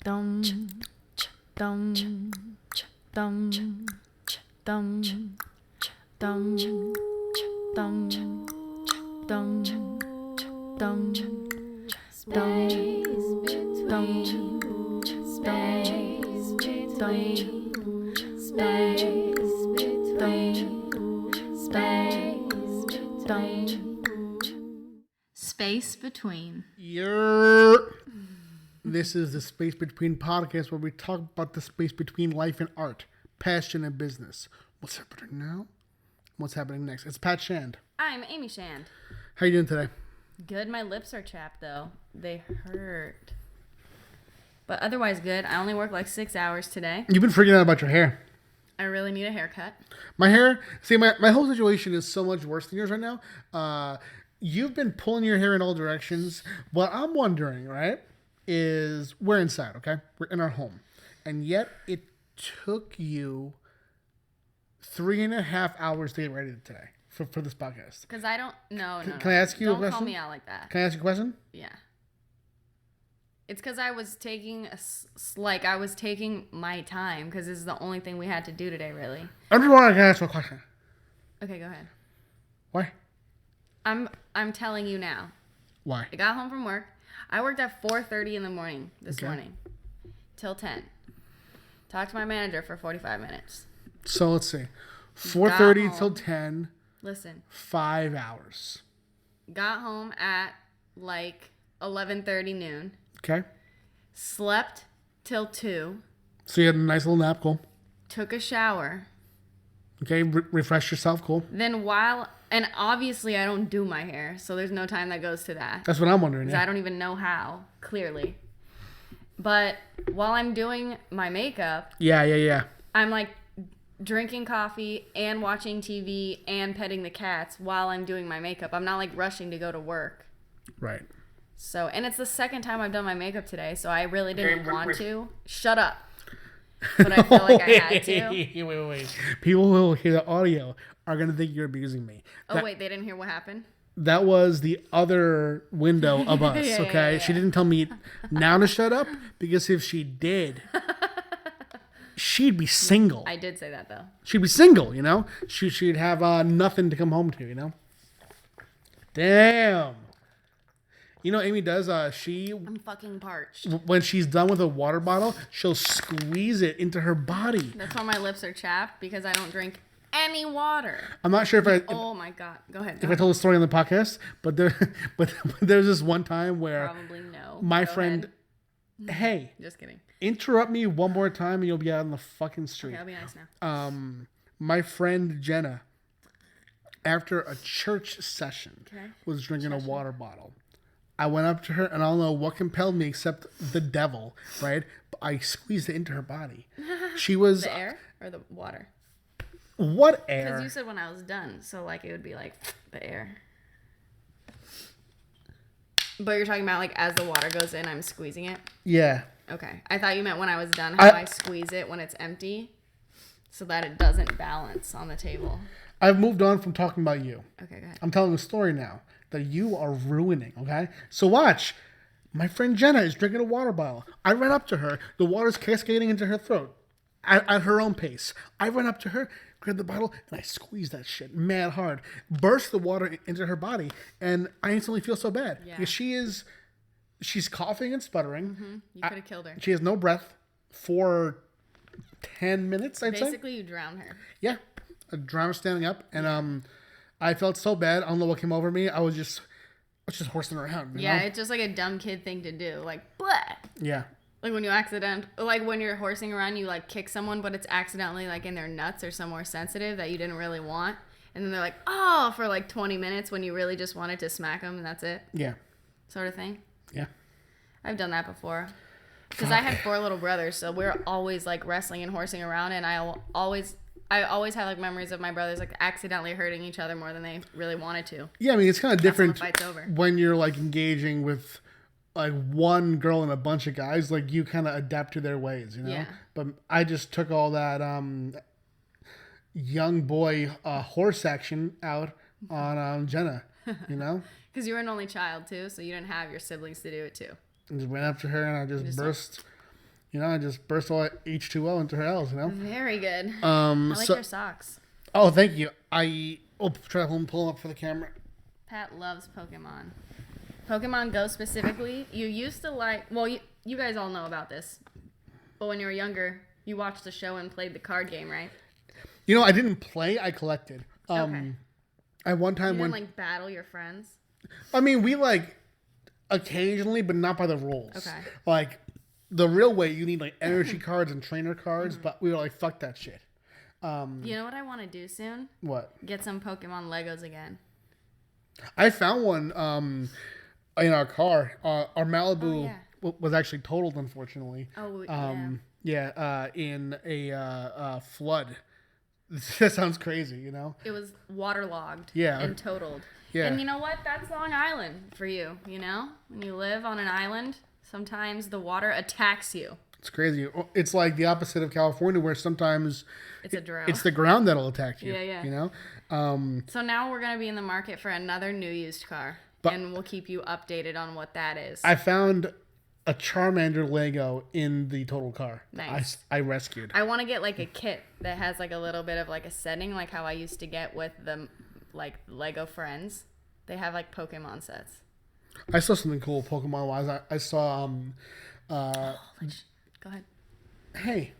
dum dum dum dum dum dum dum dum Space between. This is the Space Between podcast where we talk about the space between life and art, passion and business. What's happening now? What's happening next? It's Pat Shand. I'm Amy Shand. How you doing today? Good. My lips are chapped though. They hurt. But otherwise good. I only work like 6 hours today. You've been freaking out about your hair. I really need a haircut. My hair, see, my whole situation is so much worse than yours right now. You've been pulling your hair in all directions. What I'm wondering, right, is we're inside, okay? We're in our home. And yet it took you 3.5 hours to get ready today for this podcast. Because I don't... No. Can I ask you a question? Don't call me out like that. Can I ask you a question? Yeah. It's because I was taking my time because this is the only thing we had to do today, really. I just want to ask you a question. Okay, go ahead. Why? I'm telling you now. Why? I got home from work. I worked at 4:30 in the morning this morning till 10. Talked to my manager for 45 minutes. So let's see. 4:30 till 10. Listen. 5 hours. Got home at like 11:30 noon. Okay. Slept till 2. So you had a nice little nap, cool. Took a shower. Okay, refresh yourself, cool. Then and obviously I don't do my hair, so there's no time that goes to that. That's what I'm wondering. Because I don't even know how, clearly. But while I'm doing my makeup, Yeah. I'm like drinking coffee and watching TV and petting the cats while I'm doing my makeup. I'm not like rushing to go to work. Right. So, and it's the second time I've done my makeup today, so I really didn't want to. Shut up. But I feel like I had to. Wait. People who will hear the audio are going to think you're abusing me. Wait, they didn't hear what happened? That was the other window of us, okay? Yeah. She didn't tell me now to shut up, because if she did, she'd be single. I did say that, though. She'd be single, you know? She'd have nothing to come home to, you know? Damn. You know what Amy does? I'm fucking parched. When she's done with a water bottle, she'll squeeze it into her body. That's why my lips are chapped, because I don't drink any water. I'm not sure if oh my God. Go ahead. If I told the story on the podcast, but there's this one time where probably no. My friend, hey, just kidding. Interrupt me one more time and you'll be out on the fucking street. Okay, I'll be nice now. My friend Jenna, after a church session, was drinking a water bottle. I went up to her, and I don't know what compelled me except the devil, right? But I squeezed it into her body. She was... The air or the water? What air? Because you said when I was done, so like it would be like the air. But you're talking about like as the water goes in, I'm squeezing it? Yeah. Okay. I thought you meant when I was done, how I squeeze it when it's empty so that it doesn't balance on the table. I've moved on from talking about you. Okay, go ahead. I'm telling a story now that you are ruining, okay? So watch. My friend Jenna is drinking a water bottle. I ran up to her. The water's cascading into her throat at her own pace. I ran up to her, grabbed the bottle, and I squeezed that shit mad hard. Burst the water into her body, and I instantly feel so bad. Yeah. Because she's coughing and sputtering. Mm-hmm. You could have killed her. She has no breath for 10 minutes, I'd say. Basically, you drowned her. Yeah. I drowned her standing up, and I felt so bad. I don't know what came over me. I was just horsing around. You know? It's just like a dumb kid thing to do. Like, bleh. Yeah. Like when when you're horsing around, you like kick someone, but it's accidentally like in their nuts or somewhere sensitive that you didn't really want. And then they're like, oh, for like 20 minutes when you really just wanted to smack them and that's it. Yeah. Sort of thing. Yeah. I've done that before. Because I had 4 little brothers, so we were always like wrestling and horsing around, and I always have like memories of my brothers like accidentally hurting each other more than they really wanted to. Yeah, I mean it's kind of different when the fight's over. When you're like engaging with like one girl and a bunch of guys. Like you kind of adapt to their ways, you know. Yeah. But I just took all that young boy horse action out on Jenna, you know. Because you were an only child too, so you didn't have your siblings to do it too. And just went up to her and I just burst. I just burst all that H2O into her L's, Very good. I like your socks. Oh, thank you. Try to pull them up for the camera. Pat loves Pokemon. Pokemon Go specifically. You used to like... Well, you guys all know about this. But when you were younger, you watched the show and played the card game, right? I didn't play. I collected. Okay. At one time You didn't, battle your friends? I mean, we, occasionally, but not by the rules. Okay. The real way, you need, energy cards and trainer cards, but we were like, fuck that shit. You know what I want to do soon? What? Get some Pokemon Legos again. I found one in our car. Our Malibu was actually totaled, unfortunately. Oh, in a flood. That sounds crazy, It was waterlogged. Yeah. And totaled. Yeah. And you know what? That's Long Island for you, When you live on an island, sometimes the water attacks you. It's crazy. It's like the opposite of California, where sometimes it's a drought. It's the ground that'll attack you. Yeah. So now we're going to be in the market for another new used car. And we'll keep you updated on what that is. I found a Charmander Lego in the total car. Nice. I rescued. I want to get a kit that has a little bit of a setting, like how I used to get with the Lego Friends. They have Pokemon sets. I saw something cool Pokemon wise. I saw Go ahead. Hey.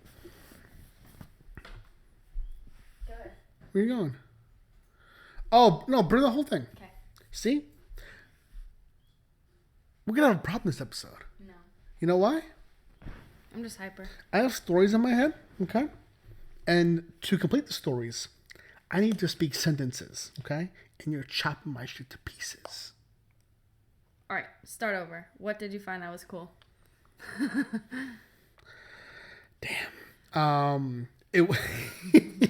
Go ahead. Where are you going? Oh, no, bring the whole thing. Okay. See? We're going to have a problem this episode. No. You know why? I'm just hyper. I have stories in my head, okay? And to complete the stories, I need to speak sentences, okay? And you're chopping my shit to pieces. All right, start over. What did you find that was cool? Damn.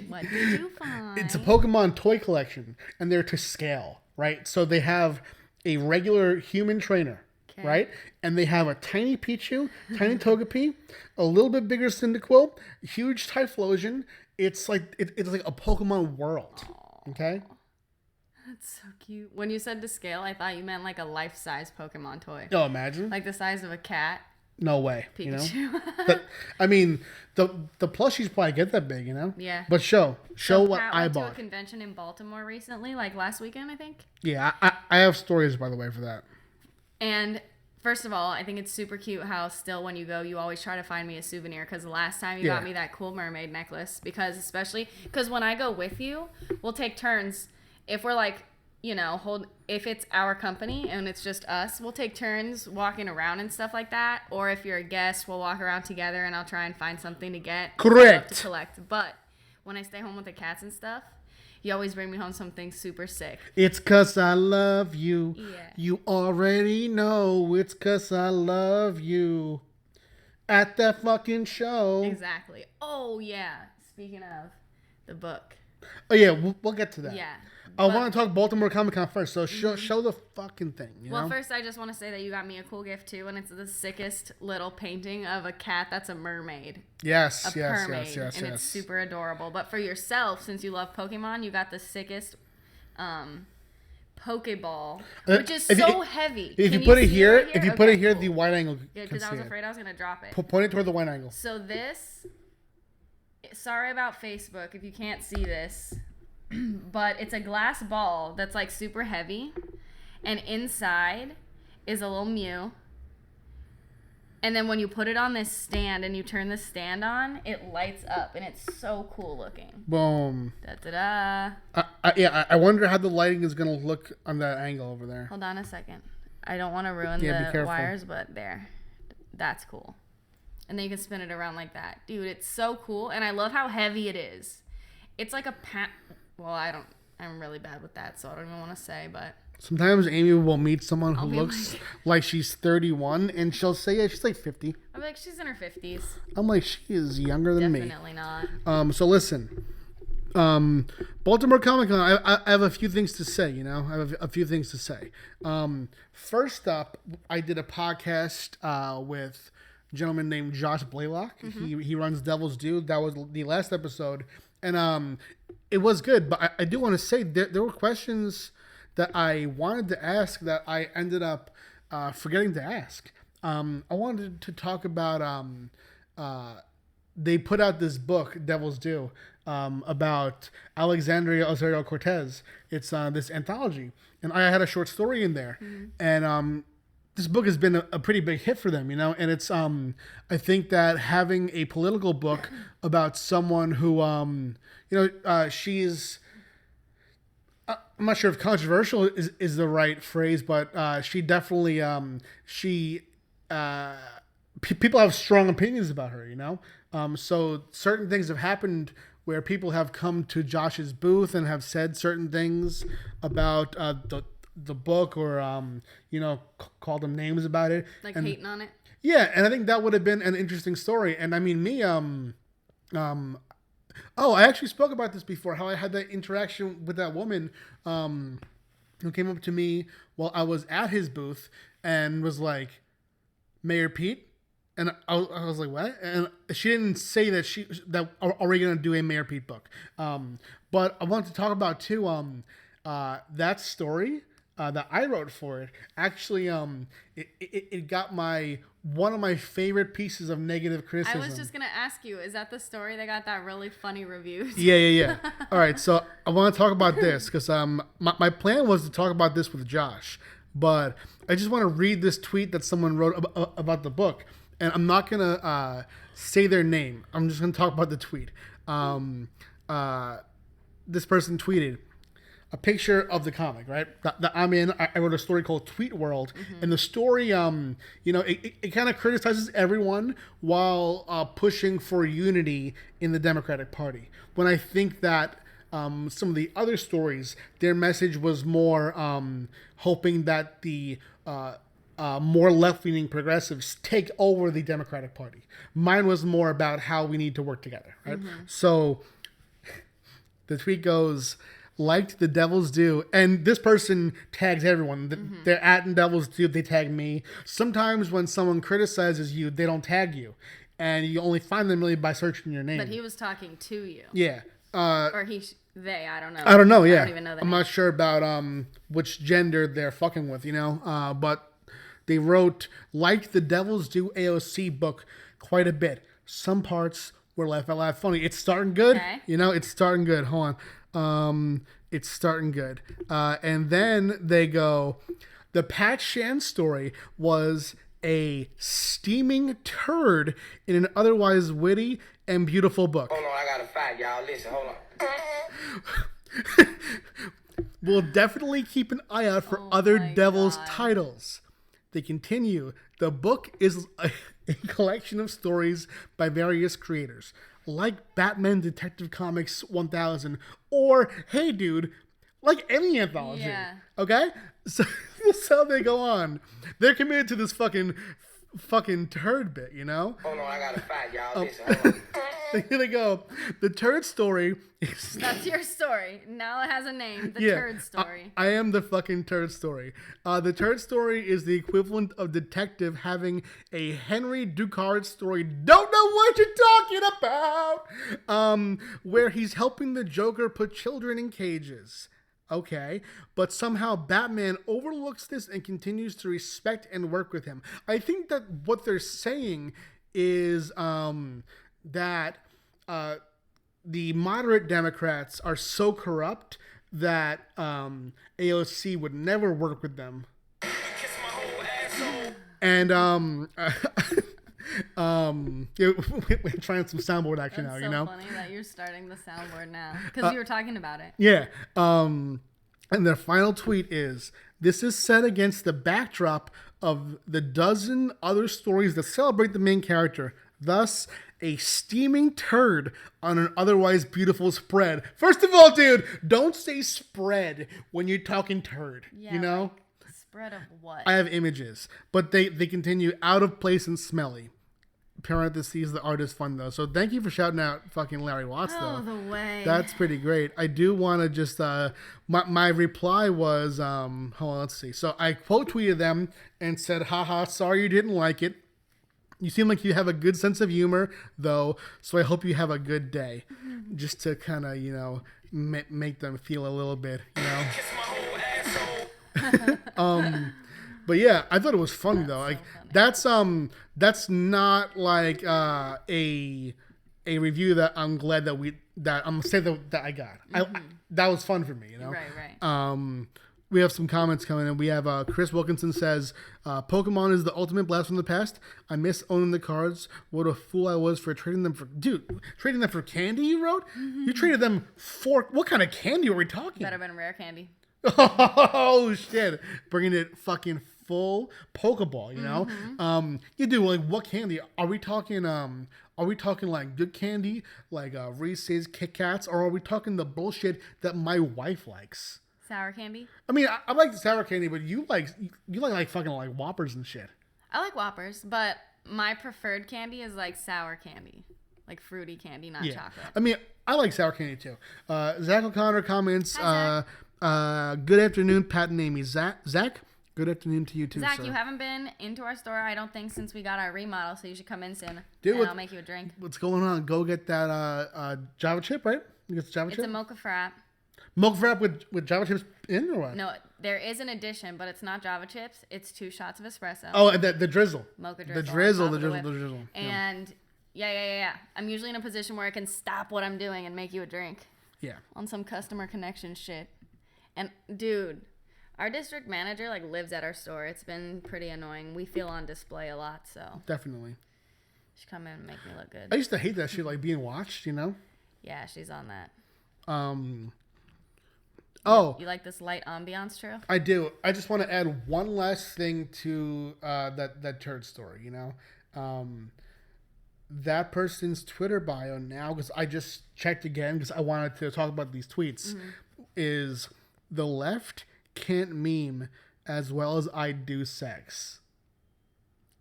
What did you find? It's a Pokemon toy collection, and they're to scale, right? So they have a regular human trainer, right? And they have a tiny Pichu, tiny Togepi, a little bit bigger Cyndaquil, huge Typhlosion. It's like a Pokemon world, okay? That's so cute. When you said to scale, I thought you meant a life-size Pokemon toy. Oh, imagine. Like the size of a cat. No way. Pikachu. But I mean, the plushies probably get that big, Yeah. But show what Pat I went bought. to a convention in Baltimore recently, last weekend, I think. Yeah, I have stories, by the way, for that. And first of all, I think it's super cute how still when you go, you always try to find me a souvenir. Because the last time you got me that cool mermaid necklace. Because when I go with you, we'll take turns. If we're if it's our company and it's just us, we'll take turns walking around and stuff like that. Or if you're a guest, we'll walk around together and I'll try and find something to get. Correct. To collect. But when I stay home with the cats and stuff, you always bring me home something super sick. It's 'cause I love you. Yeah. You already know it's 'cause I love you. At that fucking show. Exactly. Oh, yeah. Speaking of the book. Oh, yeah, we'll get to that. Yeah. I want to talk Baltimore Comic Con first, so show the fucking thing. Well, first I just want to say that you got me a cool gift too, and it's the sickest little painting of a cat that's a mermaid. Yes, a mermaid, and it's super adorable. But for yourself, since you love Pokemon, you got the sickest Pokeball, which is so heavy. If you put it here, the wide angle. Yeah, because I was afraid I was gonna drop it. Point it toward the wide angle. So this, sorry about Facebook if you can't see this. But it's a glass ball that's super heavy, and inside is a little Mew. And then when you put it on this stand and you turn the stand on, it lights up, and it's so cool looking. Boom. Da da da. I wonder how the lighting is gonna look on that angle over there. Hold on a second. I don't want to ruin the wires, but there, that's cool. And then you can spin it around like that, dude. It's so cool, and I love how heavy it is. It's like a Well, I'm really bad with that, so I don't even want to say, but... Sometimes Amy will meet someone who looks like she's 31, and she'll say, yeah, she's 50. I'm like, she's in her 50s. I'm like, she is younger than me. Definitely not. So listen. Baltimore Comic Con, I have a few things to say, I have a few things to say. First up, I did a podcast with a gentleman named Josh Blaylock. Mm-hmm. He runs Devil's Due. That was the last episode. And it was good, but I do want to say there were questions that I wanted to ask that I ended up forgetting to ask. I wanted to talk about they put out this book, Devil's Due, about Alexandria Ocasio-Cortez. It's this anthology, and I had a short story in there, and this book has been a pretty big hit for them, you know. And it's I think that having a political book about someone who she's I'm not sure if controversial is the right phrase, but she definitely people have strong opinions about her, you know. So certain things have happened where people have come to Josh's booth and have said certain things about the book, or called them names about it, like and, hating on it. Yeah, and I think that would have been an interesting story. And I mean, me, I actually spoke about this before, how I had that interaction with that woman who came up to me while I was at his booth and was like, Mayor Pete? And I was like, what? And she didn't say that are we going to do a Mayor Pete book? But I wanted to talk about, too, that story that I wrote for it. Actually, it got one of my favorite pieces of negative criticism. I was just going to ask you, is that the story that got that really funny review? Yeah. All right, so I want to talk about this because my plan was to talk about this with Josh, but I just want to read this tweet that someone wrote about the book, and I'm not going to say their name. I'm just going to talk about the tweet. This person tweeted a picture of the comic, right? That I'm in. I wrote a story called Tweet World, and the story, it kind of criticizes everyone while pushing for unity in the Democratic Party. When I think that some of the other stories, their message was more hoping that the more left-leaning progressives take over the Democratic Party. Mine was more about how we need to work together, right? So the tweet goes, liked the Devil's Due, and this person tags everyone. They're at Devil's Due, they tag me. Sometimes when someone criticizes you, they don't tag you, and you only find them really by searching your name. But he was talking to you. Yeah. Or they, I don't know. I don't know, yeah. I don't even know the I'm name. not sure about which gender they're fucking with, you know. But they wrote, liked the Devil's Due AOC book quite a bit. Some parts were laugh out loud funny. It's starting good. Okay. You know, it's starting good. Hold on. It's starting good. And then they go, the Pat Shan story was a steaming turd in an otherwise witty and beautiful book. Hold on, I got a fact, y'all. Listen, hold on. We'll definitely keep an eye out for other Devil's titles. They continue. The book is a collection of stories by various creators, like Batman Detective Comics 1000, or, hey dude, like any anthology. Yeah. Okay? So they go on. They're committed to this fucking turd bit, you know? Hold on, I got a fact, y'all. Listen, hold on. Here they go. The turd story is... That's your story. Now it has a name. The Turd story. I am the fucking turd story. The turd story is the equivalent of detective having a Henry Ducard story. Don't know what you're talking about. Where he's helping the Joker put children in cages. Okay, but somehow Batman overlooks this and continues to respect and work with him. I think that what they're saying is that the moderate Democrats are so corrupt that AOC would never work with them. And we're trying some soundboard action now, It's you know? so funny that you're starting the soundboard now because you were talking about it. Yeah. And their final tweet is, this is set against the backdrop of the dozen other stories that celebrate the main character. Thus, a steaming turd on an otherwise beautiful spread. First of all, dude, don't say spread when you're talking turd. Yeah, you know? Like, spread of what? I have images. But they continue out of place and smelly. Parentheses, the art is fun though. So thank you for shouting out fucking Larry Watts though. The way. That's pretty great. I do want to just my reply was hold on, let's see. So I quote tweeted them and said, haha, sorry you didn't like it. You seem like you have a good sense of humor though, so I hope you have a good day. Just to kind of, you know, make them feel a little bit, you know. Kiss my whole asshole. But yeah, I thought it was funny though. Like that's not like a review that I'm glad that I'm gonna say that I got. That was fun for me, you know. Right. We have some comments coming in. We have Chris Wilkinson says, Pokemon is the ultimate blast from the past. I miss owning the cards. What a fool I was for trading them for... Dude, trading them for candy, you wrote? You traded them for... What kind of candy are we talking? Better been rare candy. Oh, shit. Bringing it fucking full Pokeball, you know? You do, like, what candy? Are we talking like good candy? Like Reese's, Kit Kats? Or are we talking the bullshit that my wife likes? Sour candy? I mean, I like the sour candy, but you like fucking like Whoppers and shit. I like Whoppers, but my preferred candy is like sour candy. Like fruity candy, not chocolate. I mean, I like sour candy too. Zach O'Connor comments, Hi, good afternoon, Pat and Amy. Zach, good afternoon to you too, Zach, sir. you haven't been into our store, I don't think, since we got our remodel, so you should come in soon. Dude, and I'll make you a drink. What's going on? Go get that Java chip, right? You get the Java chip? It's a mocha frap. Mocha frap with Java chips in or what? No, there is an addition, but it's not Java chips. It's 2 shots of espresso. Oh, and the drizzle. Mocha drizzle. The drizzle. And yeah. I'm usually in a position where I can stop what I'm doing and make you a drink. Yeah. On some customer connection shit. And dude, our district manager like lives at our store. It's been pretty annoying. We feel on display a lot, so Definitely. she come in and make me look good. I used to hate that shit, like being watched, you know? Yeah, she's on that. Oh, You like this light ambiance, True? I do. I just want to add one last thing to that Turd story, you know? That person's Twitter bio now, because I just checked again because I wanted to talk about these tweets, is the left can't meme as well as I do sex.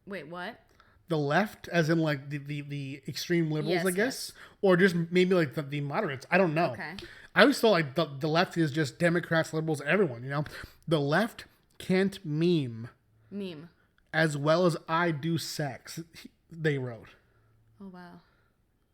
Wait, what? The left, as in like the extreme liberals, Yes, I guess? Or just maybe like the moderates. I don't know. Okay. I always thought like the left is just Democrats, liberals, everyone, you know? The left can't meme as well as I do sex, they wrote. Oh, wow.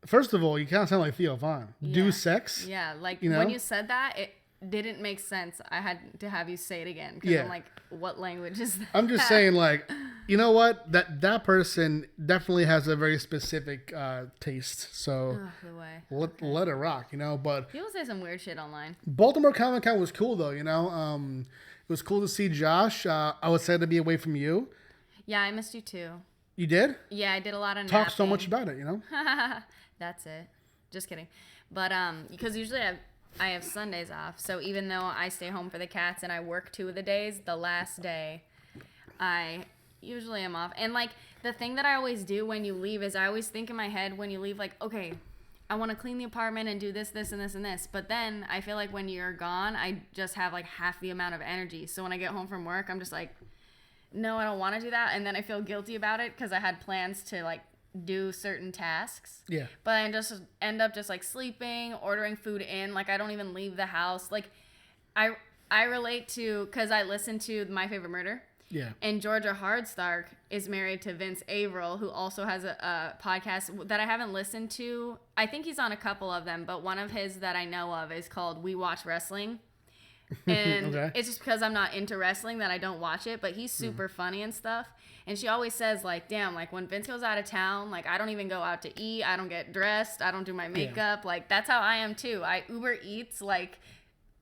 First of all, you kind of sound like Theo Von. Do Yeah. sex? Yeah, like You know? when you said that, it didn't make sense. I had to have you say it again because Yeah. I'm like, what language is that? I'm just saying, like, you know what? That person definitely has a very specific taste. So Ugh, the way. let it rock, you know? But People say some weird shit online. Baltimore Comic Con was cool, though, you know? It was cool to see Josh. I was sad to be away from you. Yeah, I missed you too. You did? Yeah, I did a lot of Talk so napping. much about it, you know? That's it. Just kidding. But because usually I have Sundays off, so even though I stay home for the cats and I work 2 of the days, the last day I usually am off. And like the thing that I always do when you leave is I always think in my head when you leave, like, okay, I want to clean the apartment and do this, this, and this, and this. But then I feel like when you're gone, I just have like half the amount of energy. So when I get home from work, I'm just like, no, I don't want to do that. And then I feel guilty about it because I had plans to like do certain tasks. Yeah. But I just end up just like sleeping, ordering food in. Like I don't even leave the house. Like I relate to, because I listen to My Favorite Murder. Yeah. And Georgia Hardstark is married to Vince Averill, who also has a podcast that I haven't listened to. I think he's on a couple of them, but one of his that I know of is called We Watch Wrestling. And Okay. it's just because I'm not into wrestling that I don't watch it, but he's super funny and stuff. And she always says, like, damn, like, when Vince goes out of town, like, I don't even go out to eat. I don't get dressed. I don't do my makeup. Like, that's how I am, too. I Uber Eats, like,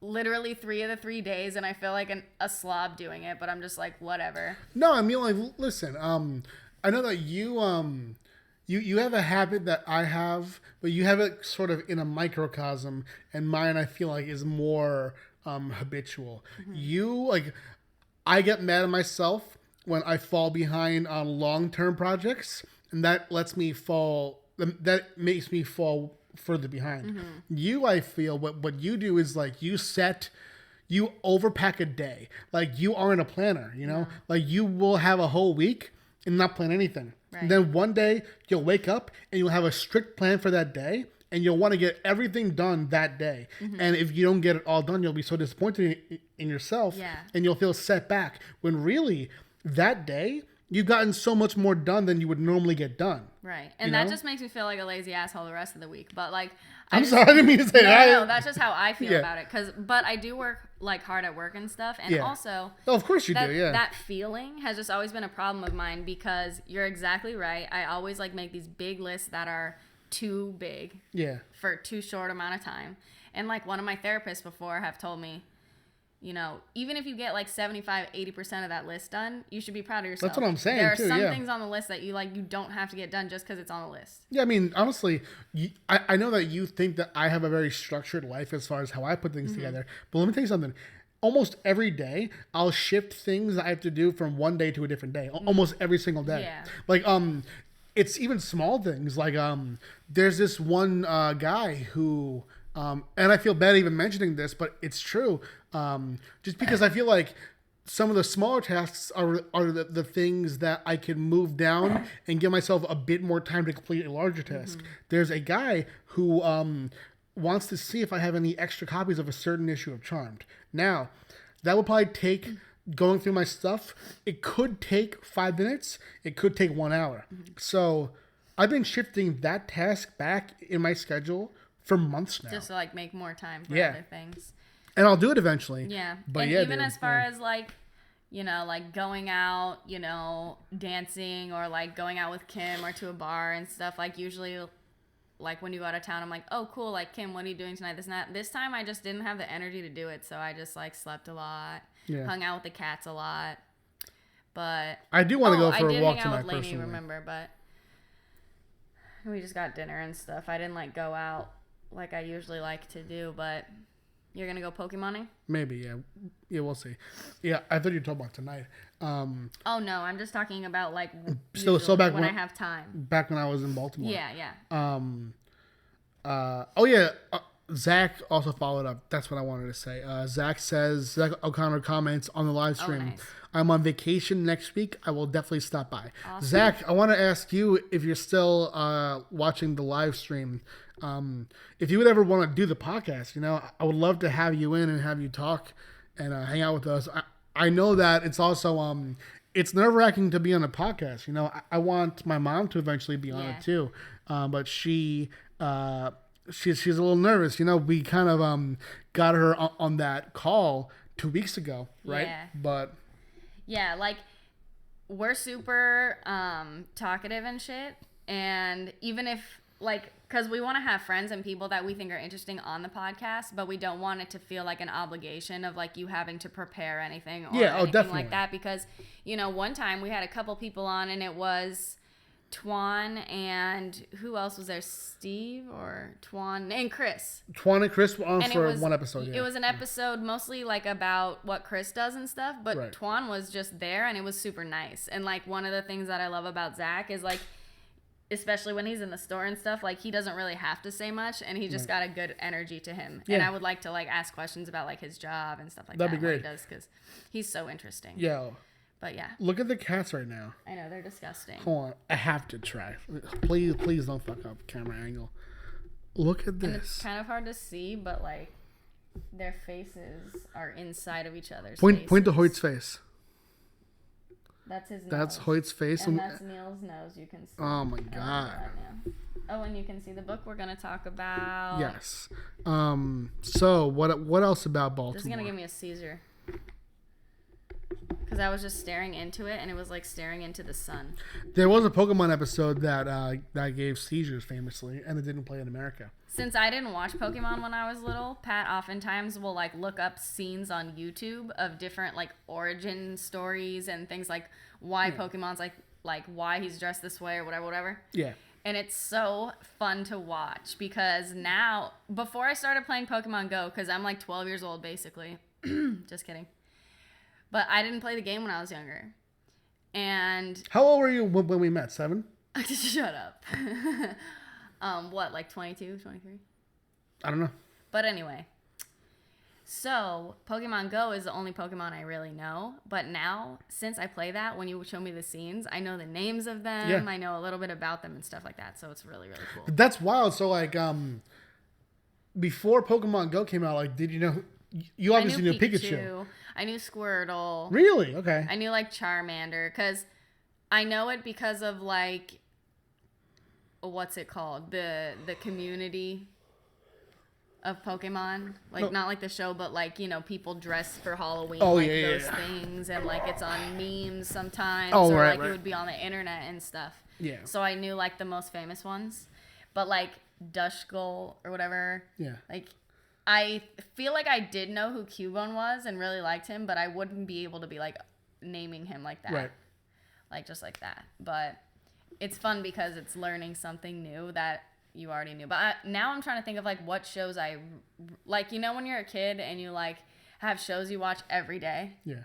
literally 3 of the 3 days, and I feel like a slob doing it, but I'm just like, whatever. No, I mean, like, listen, I know that you have a habit that I have, but you have it sort of in a microcosm, and mine, I feel like, is more habitual. I get mad at myself when I fall behind on long-term projects, and that makes me fall further behind. I feel what you do is like you overpack a day. Like you aren't a planner, you know? Like you will have a whole week and not plan anything. Right. And then one day you'll wake up and you'll have a strict plan for that day, and you'll want to get everything done that day. And if you don't get it all done, you'll be so disappointed in yourself, and you'll feel set back when really that day you've gotten so much more done than you would normally get done. Right. And You that know? just makes me feel like a lazy asshole the rest of the week. But like, I'm sorry, I didn't mean to say that. No, that's just how I feel Yeah. about it. But I do work like hard at work and stuff. And Yeah. also, Oh, of course you do, yeah. that feeling has just always been a problem of mine because you're exactly right. I always like make these big lists that are too big Yeah. for too short amount of time. And like one of my therapists before have told me, you know, even if you get like 75, 80% of that list done, you should be proud of yourself. That's what I'm saying, There are too, some yeah. things on the list that you don't have to get done just because it's on the list. Yeah, I mean, honestly, I know that you think that I have a very structured life as far as how I put things together. But let me tell you something. Almost every day, I'll shift things I have to do from one day to a different day. Almost every single day. Yeah. Like, it's even small things. Like, there's this one guy who, and I feel bad even mentioning this, but it's true. Just because I feel like some of the smaller tasks are the things that I can move down and give myself a bit more time to complete a larger task. There's a guy who wants to see if I have any extra copies of a certain issue of Charmed. Now, that would probably take going through my stuff. It could take 5 minutes. It could take 1 hour. So I've been shifting that task back in my schedule for months now. Just to like make more time for Yeah. other things. And I'll do it eventually. Yeah. But and yeah, even dude, as far yeah. as like, you know, like going out, you know, dancing or like going out with Kim or to a bar and stuff, like usually like when you go out of town, I'm like, oh, cool. Like, Kim, what are you doing tonight? This and that. This time I just didn't have the energy to do it. So I just like slept a lot, hung out with the cats a lot. But I do want to go for a walk hang out tonight with Lainey, personally. remember, but we just got dinner and stuff. I didn't like go out like I usually like to do, but you're gonna go Pokemoning? Maybe, yeah. Yeah, we'll see. Yeah, I thought you were talking about tonight. Oh no, I'm just talking about like So usually back when I when- have time. Back when I was in Baltimore. Yeah. Zach also followed up. That's what I wanted to say. Zach O'Connor comments on the live stream. nice. I'm on vacation next week. I will definitely stop by. Awesome. Zach, I want to ask you if you're still watching the live stream. If you would ever want to do the podcast, you know, I would love to have you in and have you talk and hang out with us. I know that it's also it's nerve-wracking to be on a podcast. You know, I want my mom to eventually be on Yeah. it too, but she's a little nervous. You know, we kind of got her on that call 2 weeks ago, right? Yeah. But Yeah, like we're super talkative and shit, and even if like because we want to have friends and people that we think are interesting on the podcast, but we don't want it to feel like an obligation of like you having to prepare anything or anything definitely. like that, because you know one time we had a couple people on and it was Twan and who else was there? Steve or Twan and Chris. Twan and Chris were on And for one episode. Yeah. It was an episode mostly like about what Chris does and stuff, but Right. Twan was just there and it was super nice. And like one of the things that I love about Zach is like, especially when he's in the store and stuff, like he doesn't really have to say much and he just got a good energy to him. And Yeah. I would like to like ask questions about like his job and stuff like That'd that. be What he great. does because he's so interesting. Yo, But yeah, look at the cats right now. I know they're disgusting. Hold on, I have to try. Please don't fuck up camera angle. Look at And it's this. kind of hard to see, but like their faces are inside of each other's Point to faces. Hoyt's face. That's his nose. That's Hoyt's face. And that's Neil's nose. You can see. Oh my I love God. that now. Oh, and you can see the book we're gonna talk about. Yes. So what else about Baltimore? This is gonna give me a seizure. Because I was just staring into it, and it was like staring into the sun. There was a Pokemon episode that gave seizures famously, and it didn't play in America. Since I didn't watch Pokemon when I was little, Pat oftentimes will like look up scenes on YouTube of different like origin stories and things like why Pokemon's like why he's dressed this way or whatever. Yeah. And it's so fun to watch because now, before I started playing Pokemon Go, because I'm like 12 years old basically, just kidding. But I didn't play the game when I was younger. And How old were you when we met? 7? shut up. What, like 22, 23? I don't know. But anyway, so Pokemon Go is the only Pokemon I really know. But now, since I play that, when you show me the scenes, I know the names of them. Yeah. I know a little bit about them and stuff like that. So it's really, really cool. That's wild. So like before Pokemon Go came out, like did you know you obviously knew Pikachu. I knew Squirtle. Really? Okay. I knew like Charmander because I know it because of like what's it called? The community of Pokemon, like not like the show, but like, you know, people dress for Halloween, like those things, and like it's on memes sometimes, or like it would be on the internet and stuff. Yeah. So I knew like the most famous ones, but like Duskull or whatever. Yeah. Like I feel like I did know who Cubone was and really liked him, but I wouldn't be able to be like naming him like that. Right. Like just like that. But it's fun because it's learning something new that you already knew. But now I'm trying to think of like what shows I like. You know when you're a kid and you like have shows you watch every day? Yeah. I'm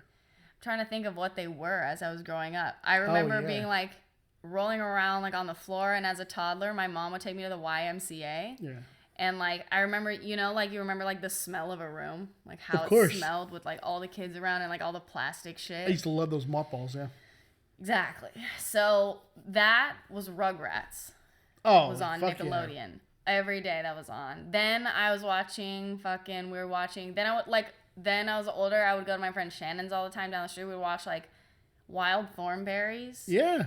trying to think of what they were as I was growing up. I remember being like rolling around like on the floor, and as a toddler my mom would take me to the YMCA. Yeah. And like I remember, you know, like you remember like the smell of a room, like how it smelled with like all the kids around and like all the plastic shit. I used to love those mothballs, yeah. Exactly. So that was Rugrats. Oh, was on Nickelodeon. Yeah. Every day that was on. Then I was watching then I was older, I would go to my friend Shannon's all the time down the street. We'd watch like Wild Thornberries. Yeah.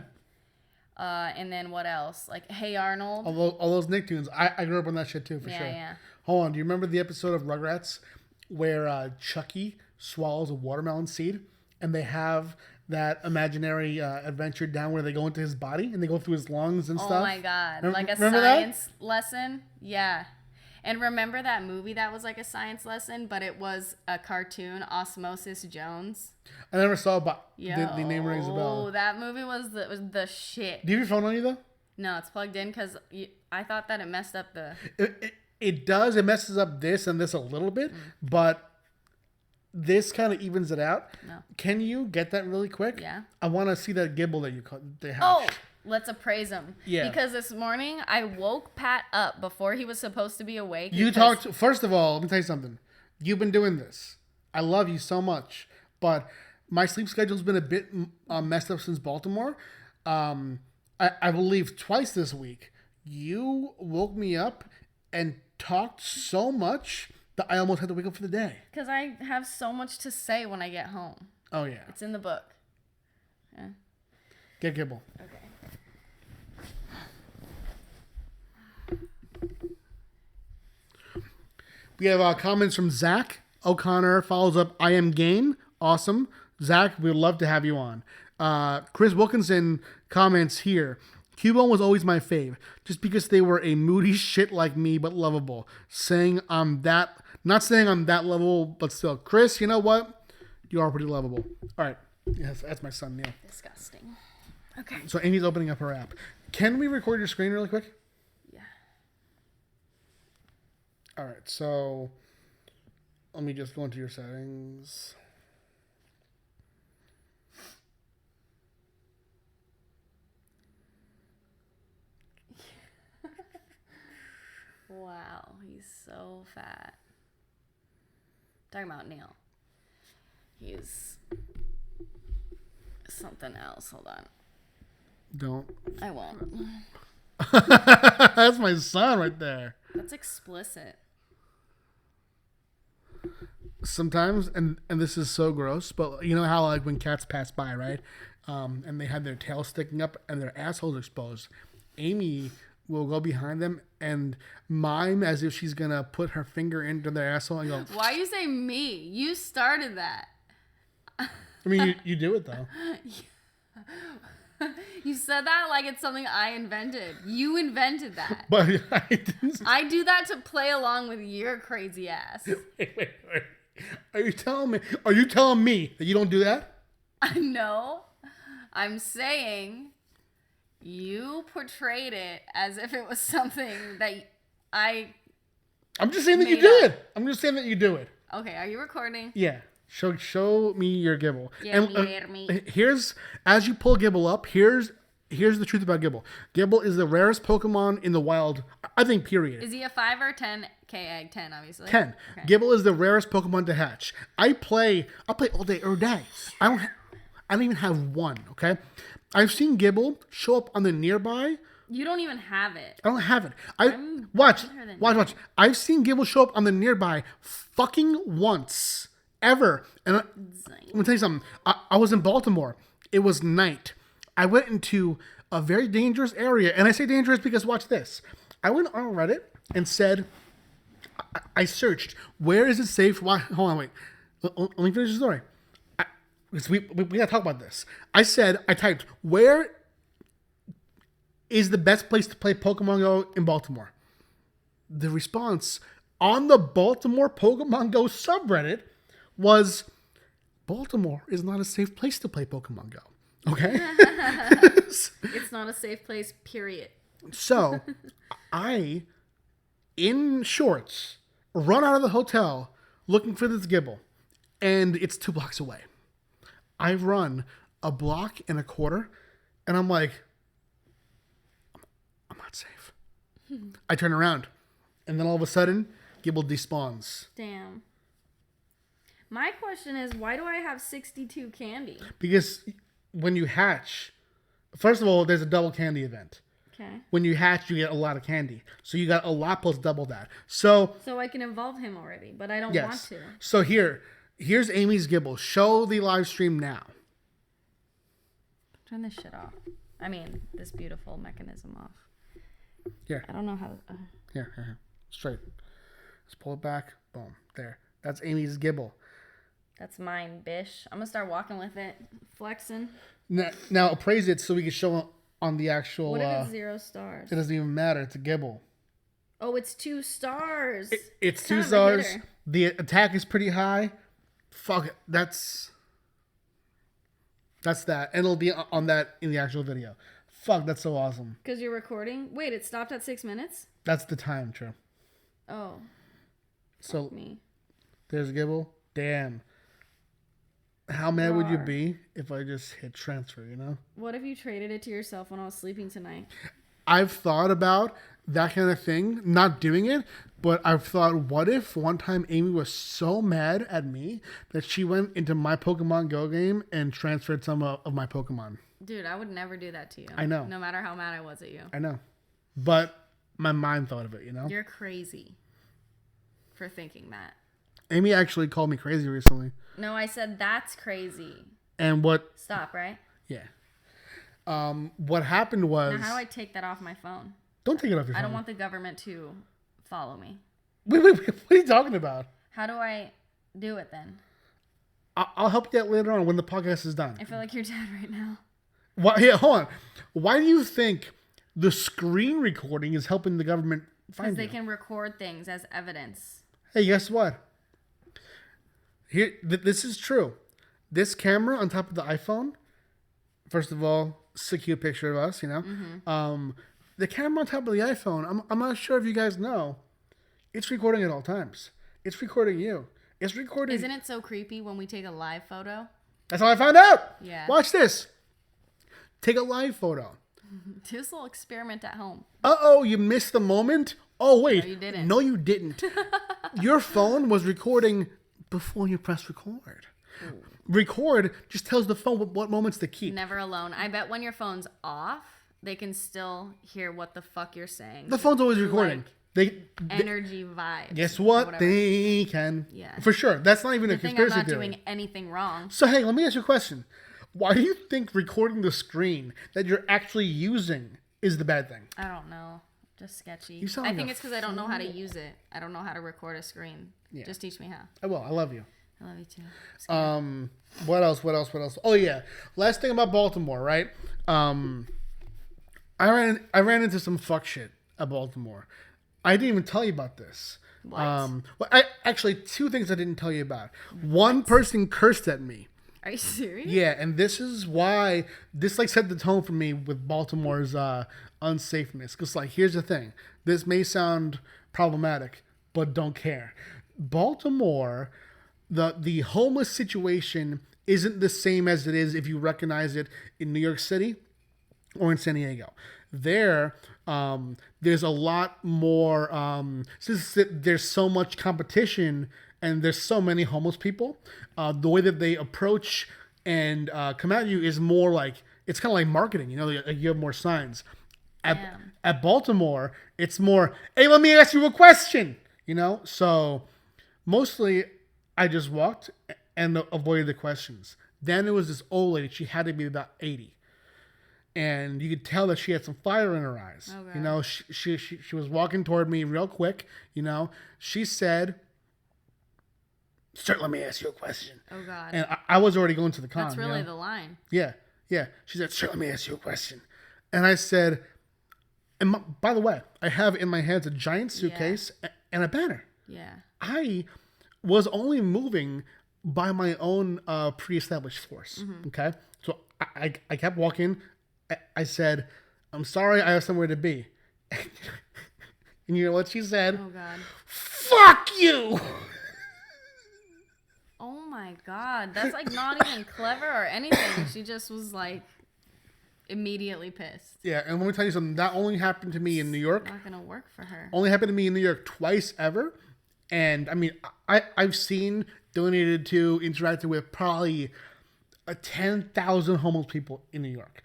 And then what else? Like Hey Arnold. All those Nicktoons. I grew up on that shit too, for sure. Yeah. Hold on. Do you remember the episode of Rugrats where Chucky swallows a watermelon seed and they have that imaginary adventure down where they go into his body and they go through his lungs and stuff? Oh my God. Like a remember science lesson? Yeah. And remember that movie that was like a science lesson, but it was a cartoon, Osmosis Jones? I never saw it, but the name rings a bell. Oh, that movie was the shit. Do you have your phone on you though? No, it's plugged in because I thought that it messed up the... It does. It messes up this and this a little bit, but this kind of evens it out. No. Can you get that really quick? Yeah. I want to see that gibble that they have. Oh, let's appraise him. Yeah. Because this morning I woke Pat up before he was supposed to be awake. First of all, let me tell you something. You've been doing this. I love you so much, but my sleep schedule's been a bit messed up since Baltimore. I believe twice this week. You woke me up and talked so much that I almost had to wake up for the day. Because I have so much to say when I get home. Oh, yeah. It's in the book. Yeah. Get Gibble. Okay. We have comments from Zach O'Connor. Follows up, I am game. Awesome. Zach, we'd love to have you on. Chris Wilkinson comments here. Cubone was always my fave, just because they were a moody shit like me, but lovable. Not saying I'm that lovable, but still. Chris, you know what? You are pretty lovable. All right. Yes, that's my son, Neil. Disgusting. Okay. So Amy's opening up her app. Can we record your screen really quick? Yeah. All right. So let me just go into your settings. Wow, he's so fat. Talking about Neil. He's something else. Hold on. Don't. I won't. That's my son right there. That's explicit. Sometimes, and this is so gross, but you know how like when cats pass by, right? And they have their tail sticking up and their assholes exposed. Amy will go behind them and mime as if she's gonna put her finger into their asshole and go. Why you say me? You started that. I mean, you do it though. You said that like it's something I invented. You invented that. But I didn't. I do that to play along with your crazy ass. Wait. Are you telling me that you don't do that? No. I'm saying you portrayed it as if it was something that I'm just saying that you do it. I'm just saying that you do it. Okay, are you recording? Yeah. Show me your Gibble. Yeah, and here's, as you pull Gibble up, here's the truth about Gibble. Gibble is the rarest Pokemon in the wild, I think, period. Is he a 5 or 10K egg? 10, obviously. 10. Okay. Gibble is the rarest Pokemon to hatch. I'll play all day, every day. I don't even have one, okay? I've seen Gibble show up on the nearby. You don't even have it. I don't have it. Watch. I've seen Gibble show up on the nearby fucking once. Ever. And I'm going to tell you something. I was in Baltimore. It was night. I went into a very dangerous area. And I say dangerous because watch this. I went on Reddit and said, I searched, where is it safe? Why? Hold on, wait. Let me finish the story. Because we got to talk about this. I typed, where is the best place to play Pokemon Go in Baltimore? The response on the Baltimore Pokemon Go subreddit was, Baltimore is not a safe place to play Pokemon Go. Okay? It's not a safe place, period. So, I, in shorts, run out of the hotel looking for this Gibble. And it's 2 blocks away. I run a block and a quarter, and I'm like, I'm not safe. I turn around, and then all of a sudden, Gibble despawns. Damn. My question is, why do I have 62 candy? Because when you hatch, first of all, there's a double candy event. Okay. When you hatch, you get a lot of candy. So you got a lot plus double that. So I can evolve him already, but I don't want to. So here's Amy's Gibble. Show the live stream now. Turn this shit off. I mean, this beautiful mechanism off. Here. I don't know how. Here. Straight. Let's pull it back. Boom. There. That's Amy's Gibble. That's mine, bish. I'm gonna start walking with it, flexing. Now appraise it so we can show on the actual. What if it's 0 stars? It doesn't even matter. It's a Gibble. Oh, it's 2 stars. It's 2 kind of a stars. hitter. The attack is pretty high. Fuck it. That's that. And it'll be on that in the actual video. Fuck, that's so awesome. Because you're recording? Wait, it stopped at 6 minutes? That's the time, true. Oh. So Me. there's Gibble. Damn. How mad would you be if I just hit transfer, you know? What if you traded it to yourself when I was sleeping tonight? I've thought about that kind of thing, not doing it, but I've thought, what if one time Amy was so mad at me that she went into my Pokemon Go game and transferred some of my Pokemon? Dude, I would never do that to you. I know. No matter how mad I was at you. I know. But my mind thought of it, you know? You're crazy for thinking that. Amy actually called me crazy recently. No, I said that's crazy. And what... Stop, right? Yeah. What happened was... Now, how do I take that off my phone? Don't take it off your phone. I don't want the government to follow me. Wait, what are you talking about? How do I do it then? I'll help you out later on when the podcast is done. I feel like you're dead right now. Why? Yeah, hold on. Why do you think the screen recording is helping the government find Because you? they can record things as evidence. Hey, guess what? Here, this is true. This camera on top of the iPhone, first of all, it's a cute picture of us, you know. Mm-hmm. The camera on top of the iPhone, I'm not sure if you guys know, it's recording at all times. It's recording you. It's recording. Isn't it so creepy when we take a live photo? That's how I found out. Yeah. Watch this. Take a live photo. Do this little experiment at home. Uh-oh, you missed the moment? Oh, wait. No, you didn't. No, you didn't. Your phone was recording before you press record. Ooh. Record just tells the phone what moments to keep. Never alone. I bet when your phone's off, they can still hear what the fuck you're saying. The phone's always recording. Like, energy vibes. Guess what? They can. Yeah. For sure. That's not even a conspiracy I'm not theory. doing anything wrong. So, hey, let me ask you a question. Why do you think recording the screen that you're actually using is the bad thing? I don't know. Just sketchy. You sound I like think a it's because I don't know how to use it. I don't know how to record a screen. Yeah. Just teach me how. I will. I love you. I love you too. What else? Oh yeah. Last thing about Baltimore, right? I ran into some fuck shit at Baltimore. I didn't even tell you about this. What? Well, I actually 2 things I didn't tell you about. One person cursed at me. Are you serious? Yeah, and this is why this like set the tone for me with Baltimore's unsafeness. Because like, here's the thing. This may sound problematic, but don't care. Baltimore, the homeless situation isn't the same as it is if you recognize it in New York City or in San Diego. There's a lot more, since there's so much competition and there's so many homeless people, the way that they approach and come at you is more like, it's kind of like marketing, you know, like you have more signs. At Baltimore, it's more, hey, let me ask you a question, you know? So mostly I just walked and avoided the questions. Then there was this old lady, she had to be about 80. and you could tell that she had some fire in her eyes. Okay. You know, she was walking toward me real quick. You know, she said, "Sir, let me ask you a question." Oh God. And I was already going to the con. That's you really know? the line. Yeah. She said, "Sir, let me ask you a question." And I said, by the way, I have in my hands a giant suitcase and a banner. Yeah. I was only moving by my own pre-established force. Okay, so I kept walking. I said, "I'm sorry, I have somewhere to be." And you know what she said? Oh God. "Fuck you!" Oh my God. That's like not even clever or anything. She just was like immediately pissed. Yeah, and let me tell you something. That only happened to me in New York. Not gonna work for her. Only happened to me in New York twice ever. And I mean, I've seen, donated to, interacted with probably 10,000 homeless people in New York.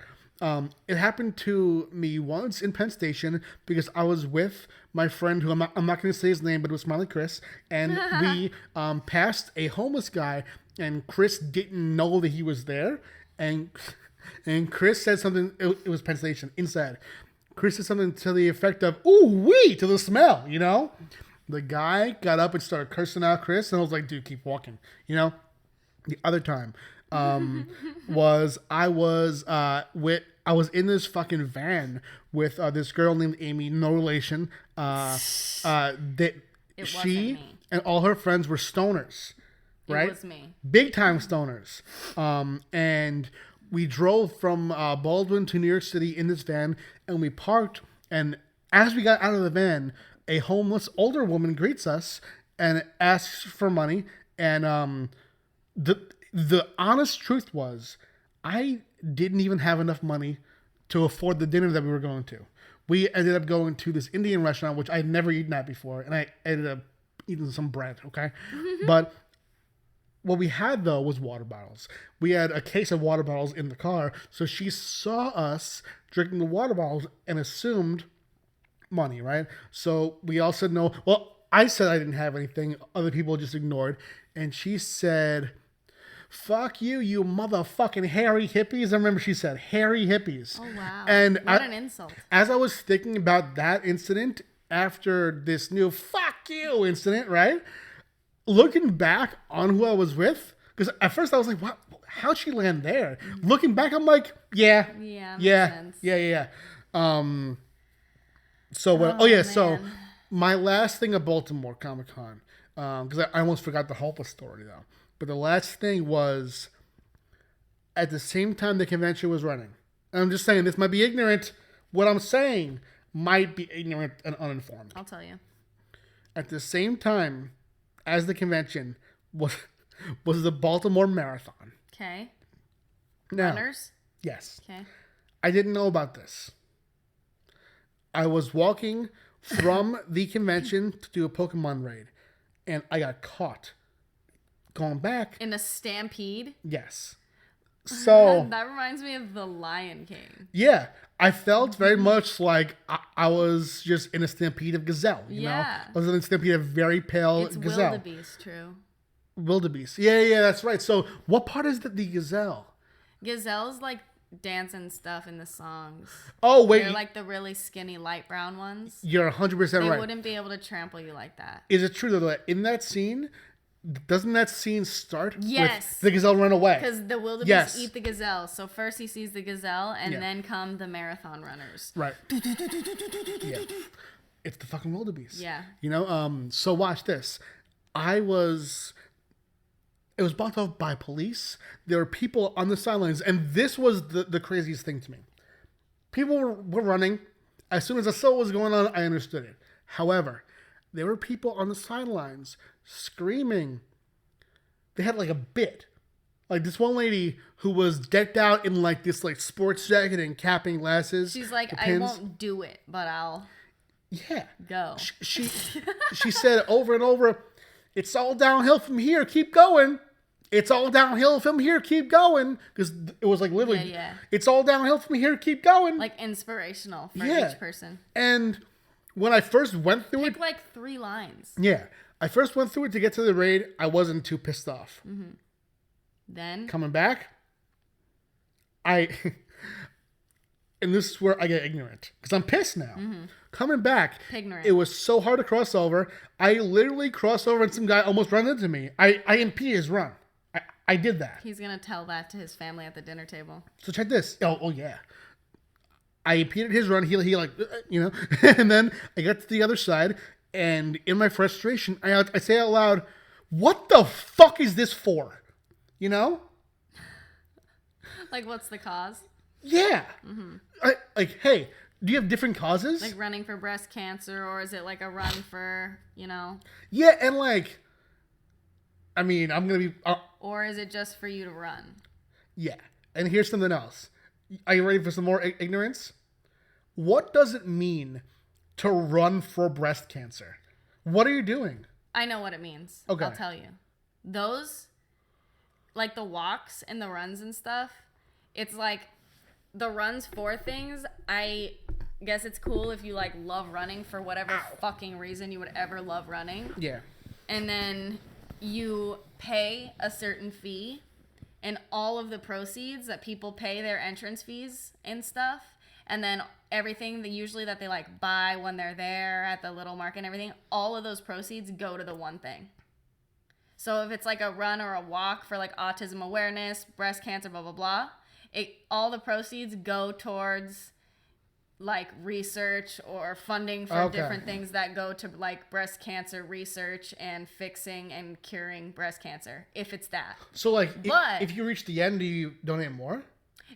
It happened to me once in Penn Station because I was with my friend who I'm not going to say his name, but it was Smiley Chris. And we passed a homeless guy, and Chris didn't know that he was there. And Chris said something, it was Penn Station, inside. Chris said something to the effect of, "Ooh wee," to the smell, you know? The guy got up and started cursing out Chris, and I was like, "Dude, keep walking." You know? The other time was I was in this fucking van with this girl named Amy, no relation. That wasn't she me. and all her friends were stoners, right? It was me. Big time stoners. And we drove from Baldwin to New York City in this van, and we parked. And as we got out of the van, a homeless older woman greets us and asks for money. And the honest truth was, I didn't even have enough money to afford the dinner that we were going to. We ended up going to this Indian restaurant, which I'd never eaten at before, and I ended up eating some bread, okay? But what we had, though, was water bottles. We had a case of water bottles in the car, so she saw us drinking the water bottles and assumed money, right? So we all said no. Well, I said I didn't have anything. Other people just ignored. And she said, "Fuck you, you motherfucking hairy hippies." I remember she said, "hairy hippies." Oh wow. And what an insult. As I was thinking about that incident after this new "fuck you" incident, right? Looking back on who I was with, because at first I was like, "What? How'd she land there?" Looking back, I'm like, "Yeah, Makes sense. yeah." So so man. my last thing at Baltimore Comic Con, because I almost forgot the Hulpa story though. But the last thing was at the same time the convention was running. And I'm just saying this might be ignorant. What I'm saying might be ignorant and uninformed. I'll tell you. At the same time as the convention was the Baltimore Marathon. Okay. Now, Runners? yes. Okay. I didn't know about this. I was walking from the convention to do a Pokemon raid, and I got caught. Going back. In a stampede? Yes. So. That reminds me of The Lion King. Yeah. I felt very much like I was just in a stampede of gazelle. You know? I was in a stampede of very pale It's gazelle. wildebeest, true. Wildebeest. Yeah, that's right. So what part is the gazelle? Gazelle's like dancing stuff in the songs. Oh, wait. They're like the really skinny light brown ones. You're 100% They right. wouldn't be able to trample you like that. Is it true, though, that in that scene, doesn't that scene start Yes. with the gazelle run away? Because the wildebeest Yes. eat the gazelle. So first he sees the gazelle, and then come the marathon runners. Right. Yeah. It's the fucking wildebeest. Yeah. You know, so watch this. It was blocked off by police. There were people on the sidelines, and this was the craziest thing to me. People were running. As soon as I saw what was going on, I understood it. However, there were people on the sidelines screaming. They had like a bit. Like this one lady who was decked out in like this like sports jacket and cap and glasses. She's like, the I pins. won't do it, but I'll Yeah. go. She said over and over, "It's all downhill from here. Keep going. It's all downhill from here. Keep going." Because it was like literally, Yeah. "It's all downhill from here. Keep going." Like inspirational for Yeah. each person. And when I first went through Pick it, like 3 lines. I first went through it to get to the raid. I wasn't too pissed off. Then Coming back, I and this is where I get ignorant because I'm pissed now. Coming back, Pignorant. it was so hard to cross over. I literally crossed over and some guy almost ran into me. I impeded his run. I did that. He's gonna tell that to his family at the dinner table. So check this. Oh yeah. I impeded his run. He like, and then I got to the other side, and in my frustration, I say out loud, "What the fuck is this for?" You know? Like, what's the cause? Yeah. Hey, do you have different causes? Like running for breast cancer, or is it like a run for, Yeah, and like, I mean, I'm gonna be. Or is it just for you to run? Yeah, and here's something else. Are you ready for some more ignorance? What does it mean to run for breast cancer? What are you doing? I know what it means. Okay. I'll tell you. Those, like the walks and the runs and stuff, it's like the runs for things. I guess it's cool if you like love running for whatever fucking reason you would ever love running. Yeah. And then you pay a certain fee, and all of the proceeds that people pay their entrance fees and stuff, and then everything that usually that they like buy when they're there at the little market and everything, all of those proceeds go to the one thing. So if it's like a run or a walk for like autism awareness, breast cancer, blah blah blah, all the proceeds go towards like research or funding for different things that go to like breast cancer research and fixing and curing breast cancer, if it's that. So like, But- if you reach the end, do you donate more?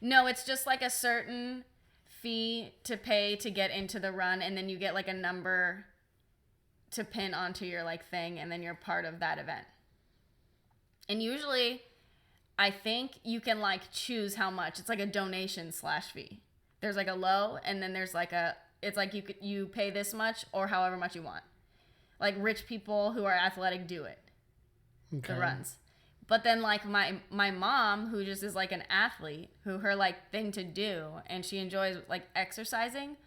No, it's just like a certain fee to pay to get into the run, and then you get like a number to pin onto your like thing, and then you're part of that event. And usually I think you can like choose how much. It's like a donation / fee. There's like a low, and then there's like it's like you pay this much or however much you want. Like rich people who are athletic do it. Okay. The runs. But then like my mom, who just is like an athlete, who her like thing to do, and she enjoys like exercising,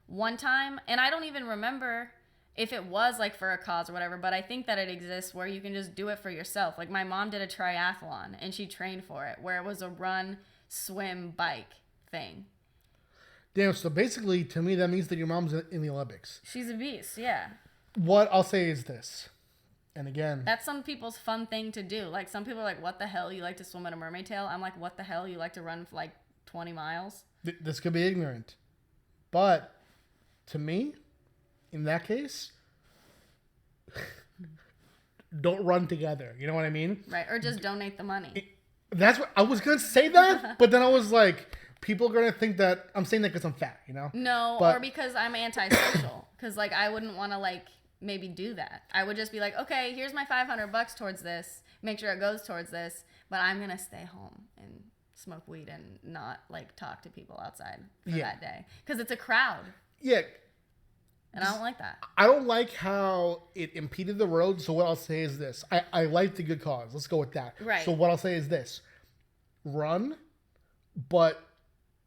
one time, and I don't even remember if it was like for a cause or whatever, but I think that it exists where you can just do it for yourself. Like my mom did a triathlon and she trained for it, where it was a run, swim, bike thing. Damn, so basically, to me, that means that your mom's in the Olympics. She's a beast, yeah. What I'll say is this, and again, That's some people's fun thing to do. Like some people are like, what the hell, you like to swim in a mermaid tail? I'm like, what the hell, you like to run for like 20 miles? this could be ignorant, but to me, in that case, don't run together. You know what I mean? Right, or just donate the money. That's what I was gonna say that, but then I was like, people are gonna think that I'm saying that because I'm fat, you know? No, But- or because I'm antisocial. Because like I wouldn't want to like maybe do that. I would just be like, okay, here's my $500 towards this. Make sure it goes towards this. But I'm gonna stay home and smoke weed and not like talk to people outside for that day because it's a crowd, Yeah, and I don't like that. I don't like how it impeded the road. So what I'll say is this: I like the good cause. Let's go with that. Right. So what I'll say is this: run, but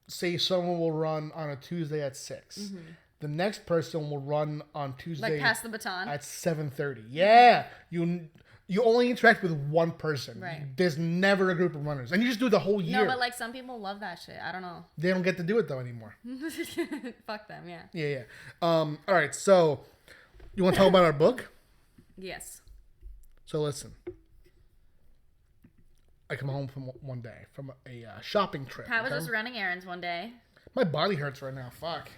say someone will run on a Tuesday at 6. The next person will run on Tuesday Like pass the baton. at 7:30. Yeah, you only interact with one person. Right. There's never a group of runners, and you just do it the whole year. No, but like some people love that shit. I don't know. They don't get to do it though anymore. Fuck them, yeah. Yeah. All right. So you want to talk about our book? Yes. So listen. I come home from one day from a shopping trip. Pat was okay? just running errands one day. My body hurts right now. Fuck.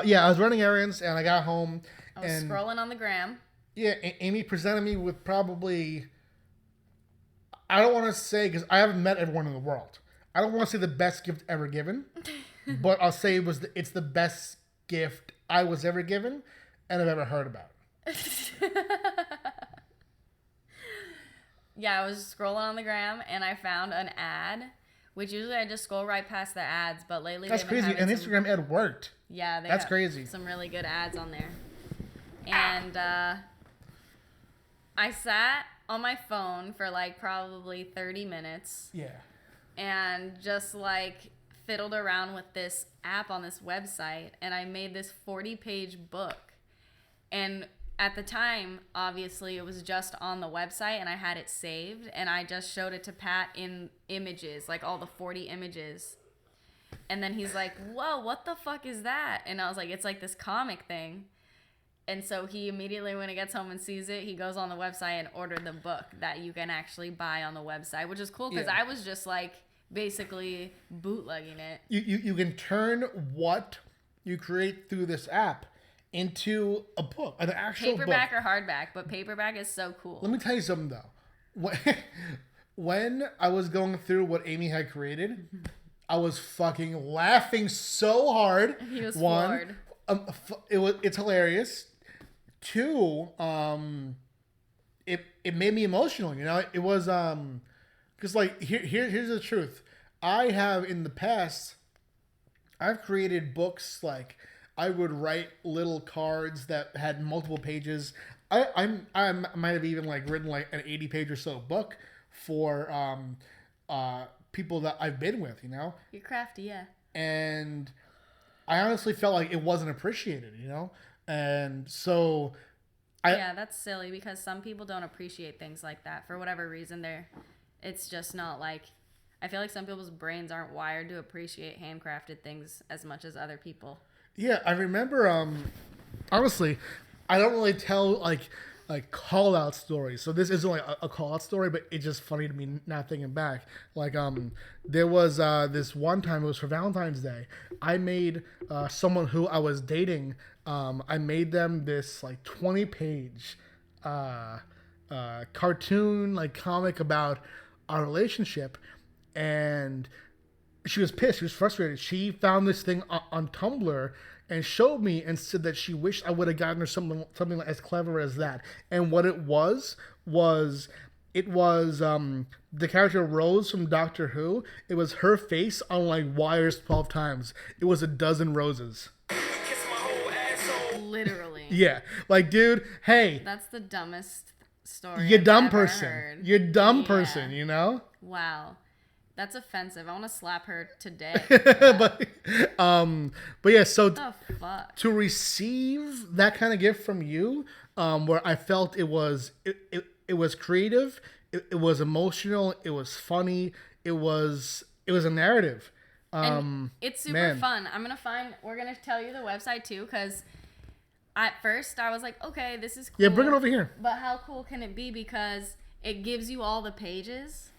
Yeah, I was running errands and I got home. I was and scrolling on the gram. yeah, Amy presented me with probably. I don't want to say because I haven't met everyone in the world. I don't want to say the best gift ever given, but I'll say it's the best gift I was ever given and I've ever heard about. Yeah, I was scrolling on the gram and I found an ad, which usually I just scroll right past the ads, but lately That's they've been crazy. having An some, Instagram ad worked. yeah, they That's have crazy. some really good ads on there. And I sat on my phone for like probably 30 minutes Yeah. and just like fiddled around with this app on this website, and I made this 40-page book. And at the time, obviously, it was just on the website and I had it saved, and I just showed it to Pat in images, like all the 40 images. And then he's like, whoa, what the fuck is that? And I was like, it's like this comic thing. And so he immediately, when he gets home and sees it, he goes on the website and ordered the book that you can actually buy on the website, which is cool because I was just like basically bootlegging it. You can turn what you create through this app into a book, an actual Paperback book. or hardback, but paperback is so cool. Let me tell you something though. When I was going through what Amy had created, I was fucking laughing so hard. He was One, floored. it's hilarious. Two, it made me emotional. You know, it was because like here's the truth. I have in the past, I've created books like I would write little cards that had multiple pages. I might have even like written like an 80-page or so book for people that I've been with, you know. You're crafty, yeah. And I honestly felt like it wasn't appreciated, you know. And so, Yeah, that's silly because some people don't appreciate things like that for whatever reason. It's just not like. I feel like some people's brains aren't wired to appreciate handcrafted things as much as other people. Yeah, I remember. Honestly, I don't really tell like call out stories. So this isn't like a call out story, but it's just funny to me now thinking back. Like there was this one time, it was for Valentine's Day. I made someone who I was dating. I made them this like 20-page cartoon like comic about our relationship, and she was pissed. She was frustrated. She found this thing on Tumblr and showed me and said that she wished I would have gotten her something as clever as that. And what it was the character Rose from Doctor Who. It was her face on like wires 12 times. It was a dozen roses. Literally. Yeah. Like, dude, hey. That's the dumbest story. You dumb ever person. Heard. You dumb person, you know? Wow. That's offensive. I want to slap her today. but yeah, so What the fuck? to receive that kind of gift from you, where I felt it was creative, it was emotional, it was funny, it was a narrative. And it's super man. fun. We're gonna tell you the website too, because at first I was like, okay, this is cool. Yeah, bring it over here. But how cool can it be? Because it gives you all the pages.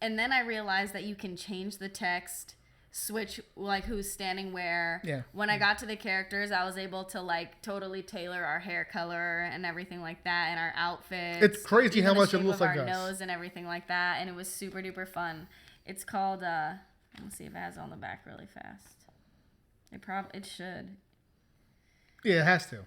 And then I realized that you can change the text, switch like who's standing where. Yeah. When I got to the characters, I was able to like totally tailor our hair color and everything like that, and our outfits. It's crazy even how the much it shape looks of like our us. nose and everything like that, and it was super duper fun. It's called. Let's see if it has it on the back really fast. It should. Yeah, it has to.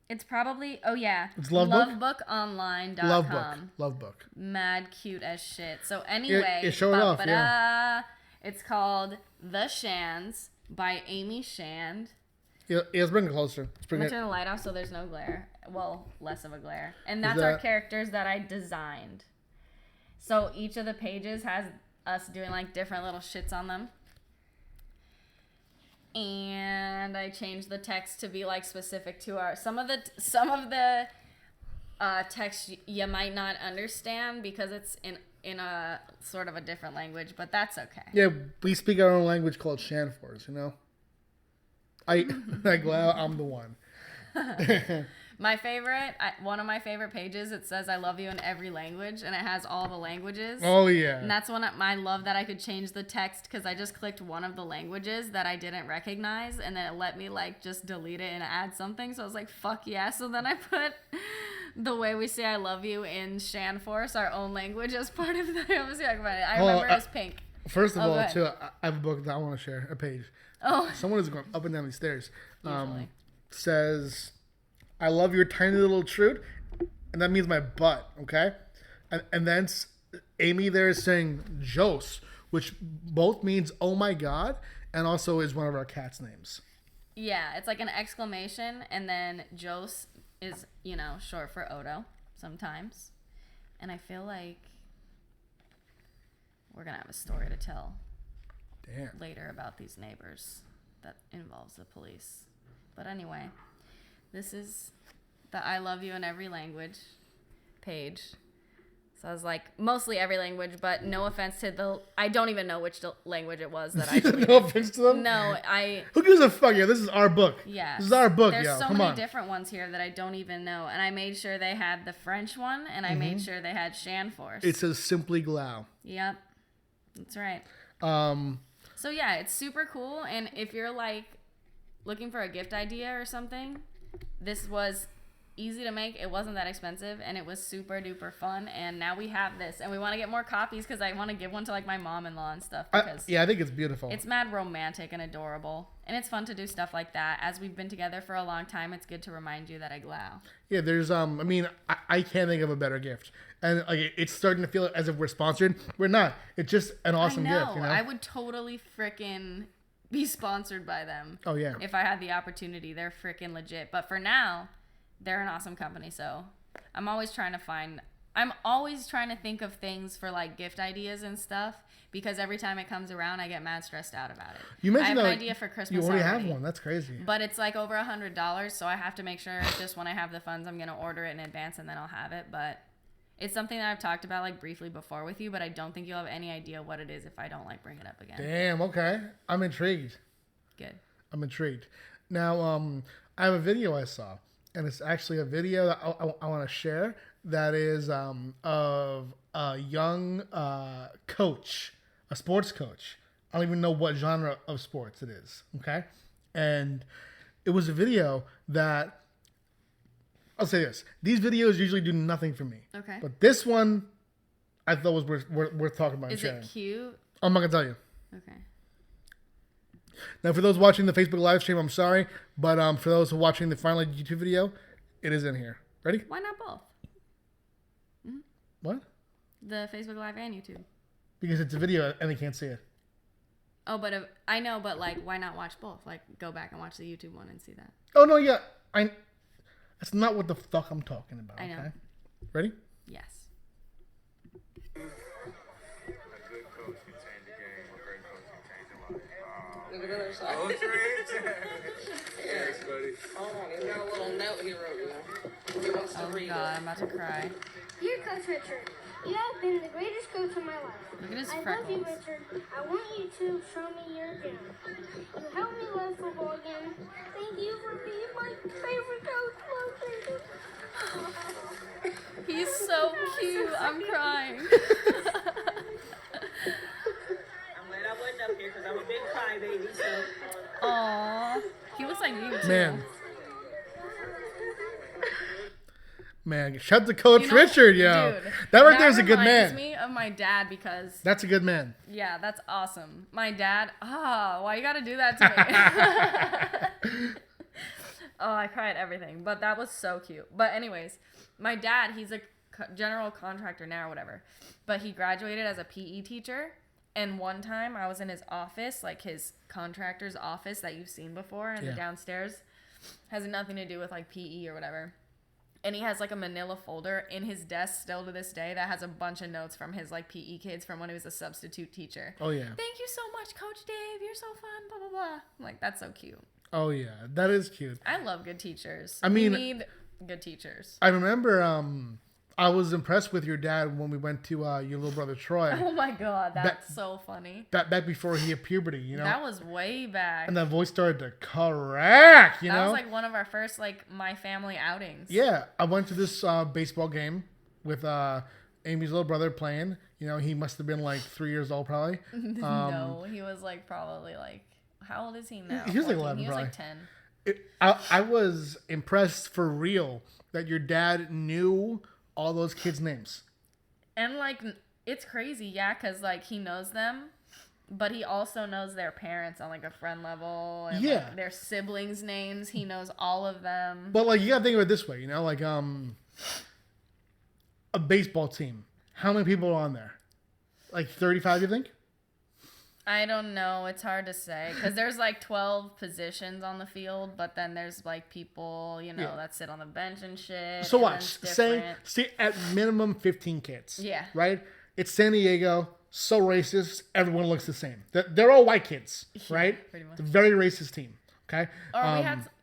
It's probably. Oh yeah. It's Lovebook? Lovebookonline.com. Love book. Mad cute as shit. So anyway, show it off, yeah. It's called The Shands by Amy Shand. Yeah, let's bring it closer. Let's I'm bring gonna it. turn the light off so there's no glare. Well, less of a glare. And that's that- our characters that I designed. So each of the pages has us doing like different little shits on them. And I changed the text to be like specific to our some of the text you might not understand because it's in a sort of a different language, but that's okay. Yeah, we speak our own language called Shanfors, you know? Well, I'm the one. My favorite, one of my favorite pages, it says I love you in every language, and it has all the languages. Oh, yeah. And that's one I love that I could change the text because I just clicked one of the languages that I didn't recognize, and then it let me like just delete it and add something. So I was like, fuck yeah. So then I put the way we say I love you in Shanforce, our own language, as part of the I remember it was pink. First of all, good. too, I have a book that I want to share, a page. Oh, Someone is going up and down these stairs. Usually. Says, I love your tiny little Turd, and that means my butt, okay? And then Amy there is saying Jose, which both means oh my god, and also is one of our cats' names. yeah, it's like an exclamation, and then Jose is, short for Odo sometimes. And I feel like we're going to have a story to tell Damn. later about these neighbors that involves the police. But anyway, this is the I love you in every language page. So I was like, mostly every language, but no offense to I don't even know which language it was that I deleted. No offense to them? No, Who gives a fuck? Yeah, this is our book. Yeah. This is our book, There's yo. so Come many on. different ones here that I don't even know. And I made sure they had the French one, and I made sure they had Shanforce. It says simply Glau. Yep. That's right. So yeah, it's super cool. And if you're like looking for a gift idea or something, this was easy to make. It wasn't that expensive, and it was super duper fun. And now we have this, and we want to get more copies because I want to give one to like my mom-in-law and stuff. Because I think it's beautiful. it's mad romantic and adorable, and it's fun to do stuff like that. As we've been together for a long time, it's good to remind you that I glow. Yeah, there's I mean, I can't think of a better gift, and like it's starting to feel as if we're sponsored. We're not. It's just an awesome I know. gift. You know. I would totally frickin' be sponsored by them. Oh yeah. If I had the opportunity, they're frickin' legit. But for now, they're an awesome company. So I'm always trying to think of things for like gift ideas and stuff, because every time it comes around, I get mad stressed out about it. You mentioned I have that an idea for Christmas. You already have one. That's crazy. But it's like over $100, so I have to make sure just when I have the funds, I'm gonna order it in advance and then I'll have it. But it's something that I've talked about like briefly before with you, but I don't think you'll have any idea what it is if I don't like bring it up again. Damn. Okay. I'm intrigued. Good. I'm intrigued. Now, I have a video I saw, and it's actually a video that I want to share that is of a young coach, a sports coach. I don't even know what genre of sports it is, okay? And it was a video that, I'll say this. These videos usually do nothing for me. Okay. But this one, I thought was worth talking about and Is sharing. it cute? I'm not going to tell you. Okay. Now, for those watching the Facebook live stream, I'm sorry, but for those who are watching the final YouTube video, it is in here. Ready? Why not both? What? The Facebook Live and YouTube. Because it's a video and they can't see it. Oh, but I know, but like, why not watch both? Like, go back and watch the YouTube one and see that. Oh no, yeah, that's not what the fuck I'm talking about. I know. Okay? Ready? Yes. Look at the other side. Yes, buddy. Hold on, he's got a little note he wrote you. He wants to Oh read God, I'm about to cry. Dear Coach Richard, you have been the greatest coach of my life. Look at his I love freckles. you, Richard. I want you to show me your gym. You helped me love football again. Thank you for being my favorite coach. Love Richard. He's so cute. I'm crying. I'm glad I wasn't up here because I'm a big crybaby, so. Aww. He looks like you too. Man, shout out to Coach You know, Richard, yo. dude, That right there is a good reminds man. me of my dad because That's a good man. yeah, that's awesome. My dad. Why you gotta do that to me? Oh, I cry at everything, but that was so cute. But anyways, my dad, he's a general contractor now or whatever, but he graduated as a PE teacher. And one time I was in his office, like his contractor's office that you've seen before in the downstairs. Has nothing to do with like PE or whatever. And he has like a manila folder in his desk still to this day that has a bunch of notes from his like PE kids from when he was a substitute teacher. Oh yeah. Thank you so much, Coach Dave. You're so fun. Blah, blah, blah. I'm like, that's so cute. Oh yeah. That is cute. I love good teachers. I mean- we need good teachers. I remember I was impressed with your dad when we went to your little brother Troy. Oh my God, that's so funny. Back before he hit puberty, you know? That was way back. And that voice started to crack, you That know? was like one of our first like my family outings. Yeah, I went to this baseball game with Amy's little brother playing. You know, he must have been like 3 years old probably. No, he was like probably like, how old is he now? He was like 14? 11 He was probably. like 10. I was impressed for real that your dad knew all those kids' names. And like, it's crazy, yeah, because like he knows them, but he also knows their parents on like a friend level and Yeah. like, their siblings' names. He knows all of them. But like, you gotta think of it this way, you know, like a baseball team. How many people are on there? Like 35, you think? I don't know. It's hard to say because there's like 12 positions on the field, but then there's like people, you know, Yeah. that sit on the bench and shit. So and watch, it's say different. at minimum 15 kids. Yeah. Right? It's San Diego, so racist, everyone looks the same. They're all white kids, right? pretty much. It's a very racist team, okay? Or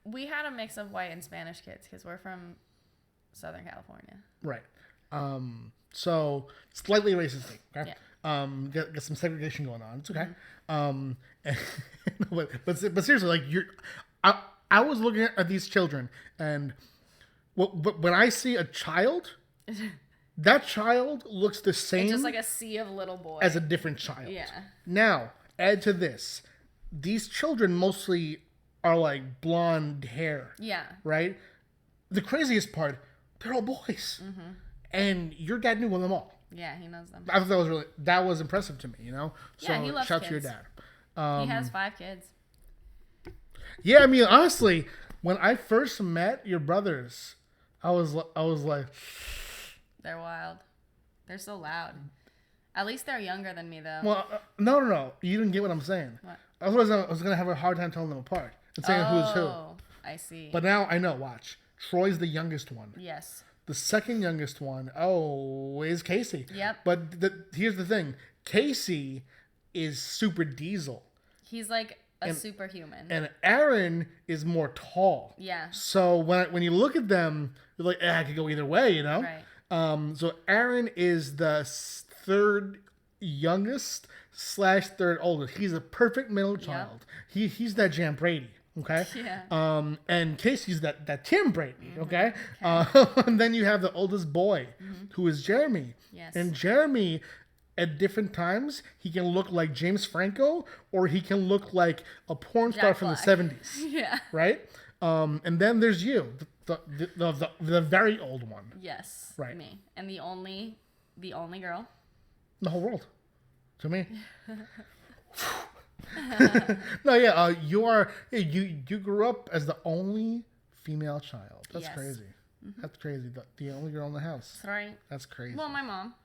we had a mix of white and Spanish kids because we're from Southern California. Right. So slightly racist thing. Okay. Yeah. Get some segregation going on. It's okay. But seriously, like I was looking at these children, and when I see a child, that child looks the same It's just like a sea of little boys. as a different child. Yeah. Now, add to this, these children mostly are like blonde hair. Yeah. Right? The craziest part, they're all boys. Mm-hmm. And your dad knew them all. Yeah, he knows them. I thought that was impressive to me, you know? So Yeah, he loves shout out to your kids. dad. He has 5 kids. Yeah, I mean, honestly, when I first met your brothers, I was like, They're wild. They're so loud. At least they're younger than me, though. well, no. You didn't get what I'm saying. What? I was going to have a hard time telling them apart and saying who's who. I see. But now I know, watch. Troy's the youngest one. Yes. The second youngest one, is Casey. Yep. But here's the thing. Casey is super diesel. He's like a superhuman. And Aaron is more tall. Yeah. So when you look at them, you're like, I could go either way, you know? Right. So Aaron is the third youngest / third oldest. He's a perfect middle child. He's that Jan Brady. Okay. Yeah. And Casey's that Tim Brady. Okay. And then you have the oldest boy, who is Jeremy. Yes. And Jeremy, at different times, he can look like James Franco, or he can look like a porn star from Black. the 70s. Yeah. Right. And then there's you, the very old one. Yes. Right. Me. And the only girl. In the whole world. To me. No, yeah, you grew up as the only female child. That's Yes. crazy. That's crazy. The only girl in the house. That's right. That's crazy. Well, my mom.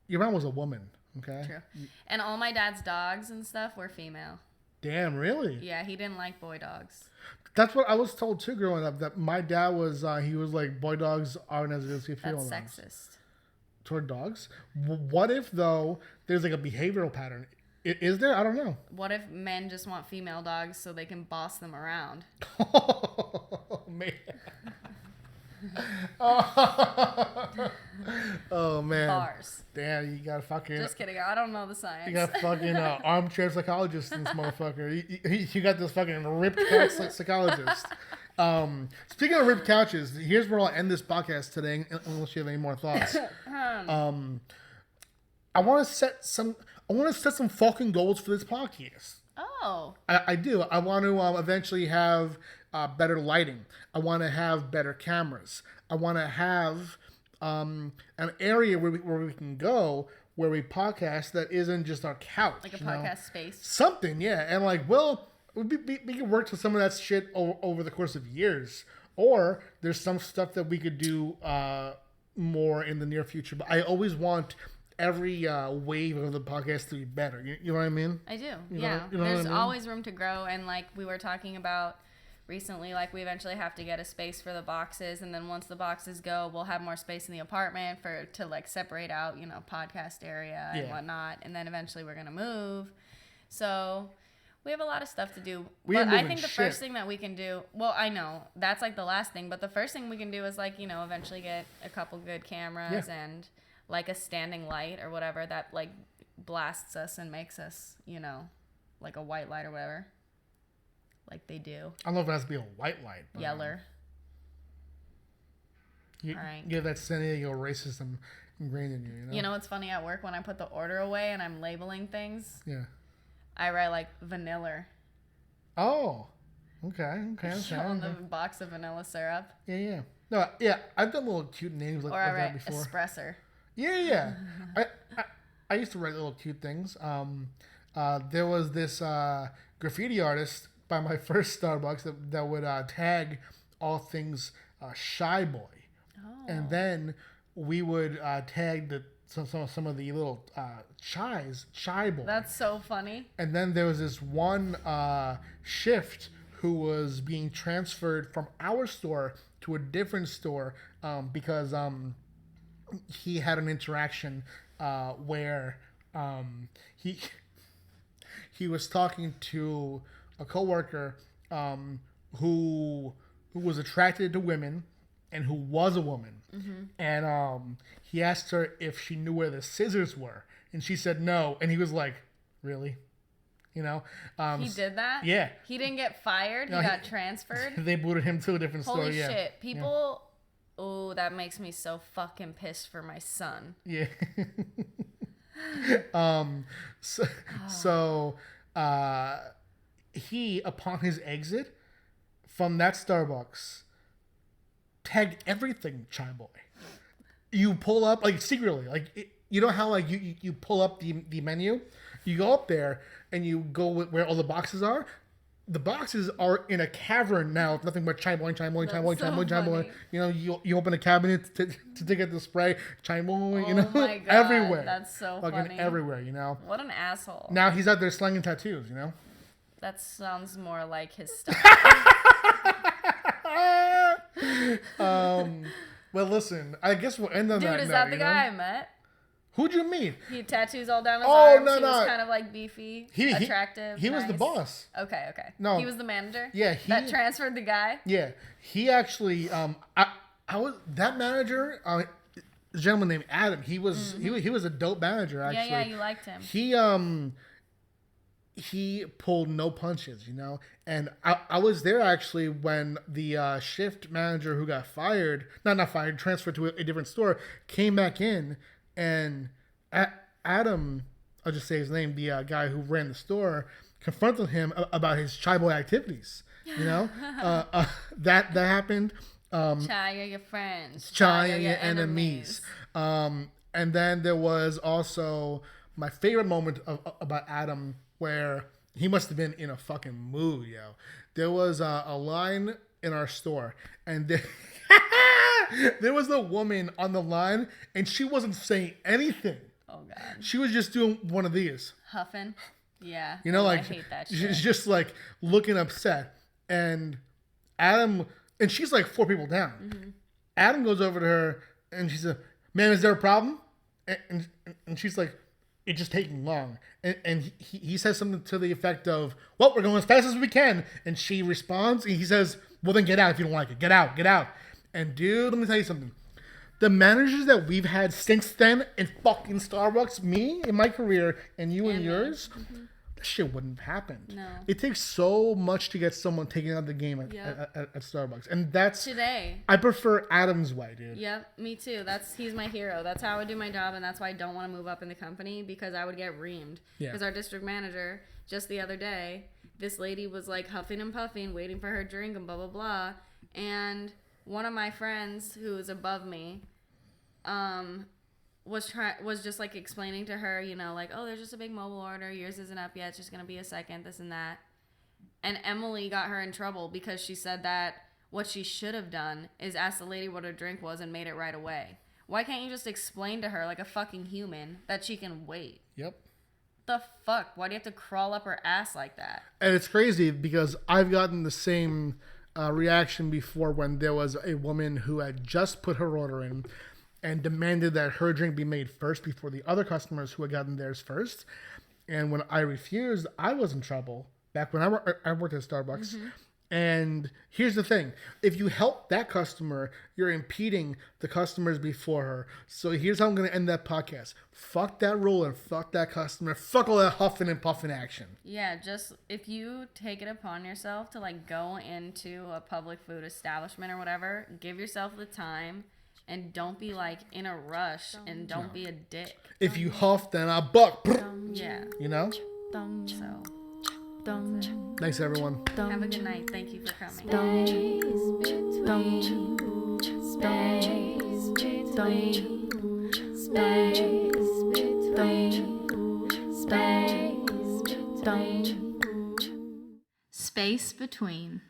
Your mom was a woman, okay? True. And all my dad's dogs and stuff were female. Damn, really? Yeah, he didn't like boy dogs. That's what I was told too growing up. That my dad was he was like, boy dogs aren't as good as female That's dogs. sexist. Toward dogs. What if though there's like a behavioral pattern? Is there? I don't know. What if men just want female dogs so they can boss them around? Oh man. Oh man. Bars. Damn, you got fucking. Just kidding. I don't know the science. You got fucking armchair psychologist in this motherfucker. You got this fucking ripped couch psychologist. Speaking of ripped couches, here's where I'll end this podcast today, unless you have any more thoughts. I want to set some fucking goals for this podcast. Oh. I do. I want to eventually have better lighting. I want to have better cameras. I want to have an area where we can go where we podcast that isn't just our couch. Like a podcast space. Something, yeah. And like, well, we can work to some of that shit over the course of years. Or there's some stuff that we could do more in the near future. But I always want every wave of the podcast to be better. You know what I mean? I do. You Yeah. know what I There's mean? always room to grow. And like we were talking about recently, like we eventually have to get a space for the boxes. And then once the boxes go, we'll have more space in the apartment to like separate out, podcast area and Yeah. whatnot. And then eventually we're going to move. So we have a lot of stuff to do. We but ain't I moving think the shit. first thing that we can do, well, I know that's like the last thing, but the first thing we can do is like, eventually get a couple good cameras Yeah. and like a standing light or whatever that like blasts us and makes us, like a white light or whatever. Like they do. I don't know if it has to be a white light. But, Yeller. You, Alright. you have that San Diego racism ingrained in you, you know? You know what's funny at work when I put the order away and I'm labeling things? Yeah. I write like vanilla Oh. Okay. on the box of vanilla syrup. Yeah. No, yeah, I've done little cute names like, Or I like that write before. espresso. Yeah. I used to write little cute things. There was this graffiti artist by my first Starbucks that would tag all things Shy Boy. Oh. And then we would tag some of the little Shy Boy. That's so funny. And then there was this one shift who was being transferred from our store to a different store because he had an interaction where he was talking to a coworker who was attracted to women and who was a woman. And he asked her if she knew where the scissors were, and she said no. And he was like, "Really?" You know? He did that? Yeah. He didn't get fired. No, he got transferred. They booted him to a different store. Holy Yeah. shit. People. Oh, that makes me so fucking pissed for my son. Yeah. So he, upon his exit from that Starbucks, tagged everything Chai Boy. You pull up, like, secretly, like, you know how, like, you pull up the menu? You go up there and you go where all the boxes are. The boxes are in a cavern now with nothing but Chai Boy, Chai Boy, Chai Boy, Chai Boy, Chai Boy. You know, you open a cabinet to get the spray, Chai Boy, you know, Oh my God, everywhere. that's so fucking funny. everywhere, you know. What an asshole. Now he's out there slanging tattoos, you know. That sounds more like his style. Well, listen, I guess we'll end on Dude, that is note, that the you know? guy I met? Who'd you meet? He had tattoos all down his Oh, arms. no, He no. was kind of like beefy, attractive. He was the nice. boss. Okay. No. He was the manager? Yeah, That transferred the guy? Yeah, he actually. I was that manager. A gentleman named Adam. He was he was a dope manager. Actually, Yeah, you liked him. He pulled no punches, you know. And I was there actually when the shift manager who got fired, not fired, transferred to a different store, came back in, and Adam, I'll just say his name, the guy who ran the store, confronted him about his Chai Boy activities. You know, that happened. Chai are your friends. Chai are your enemies. And then there was also my favorite moment about Adam, where he must have been in a fucking mood, yo. There was a line in our store, and there was a woman on the line, and she wasn't saying anything. Oh, God. She was just doing one of these. Huffing? Yeah. You know, like, I hate that shit. she's just like looking upset. And Adam, and she's like 4 people down. Mm-hmm. Adam goes over to her and she said, "Man, is there a problem?" And she's like, "It's just taking long." And he says something to the effect of, "Well, we're going as fast as we can." And she responds, and he says, "Well, then get out if you don't like it. Get out, get out." And dude, let me tell you something. The managers that we've had since then in fucking Starbucks, me in my career, and you and yours, that shit wouldn't have happened. No. It takes so much to get someone taken out of the game at Starbucks. And that's... Today. I prefer Adam's way, dude. Yep, me too. He's my hero. That's how I would do my job, and that's why I don't want to move up in the company, because I would get reamed. Yeah. Because our district manager, just the other day, this lady was like huffing and puffing, waiting for her drink and blah, blah, blah. And one of my friends who was above me was just like explaining to her, you know, like, "Oh, there's just a big mobile order. Yours isn't up yet. It's just going to be a second, this and that." And Emily got her in trouble because she said that what she should have done is asked the lady what her drink was and made it right away. Why can't you just explain to her like a fucking human that she can wait? Yep. The fuck? Why do you have to crawl up her ass like that? And it's crazy because I've gotten the same reaction before when there was a woman who had just put her order in and demanded that her drink be made first before the other customers who had gotten theirs first. And when I refused, I was in trouble back when I worked at Starbucks. Mm-hmm. And here's the thing. If you help that customer, you're impeding the customers before her. So here's how I'm going to end that podcast. Fuck that rule and fuck that customer. Fuck all that huffing and puffing action. Yeah, just if you take it upon yourself to like go into a public food establishment or whatever, give yourself the time and don't be like in a rush and don't be a dick. If you huff, then I buck. Yeah. You know? So, Thanks, everyone. have a good night. Thank you for coming. Space between.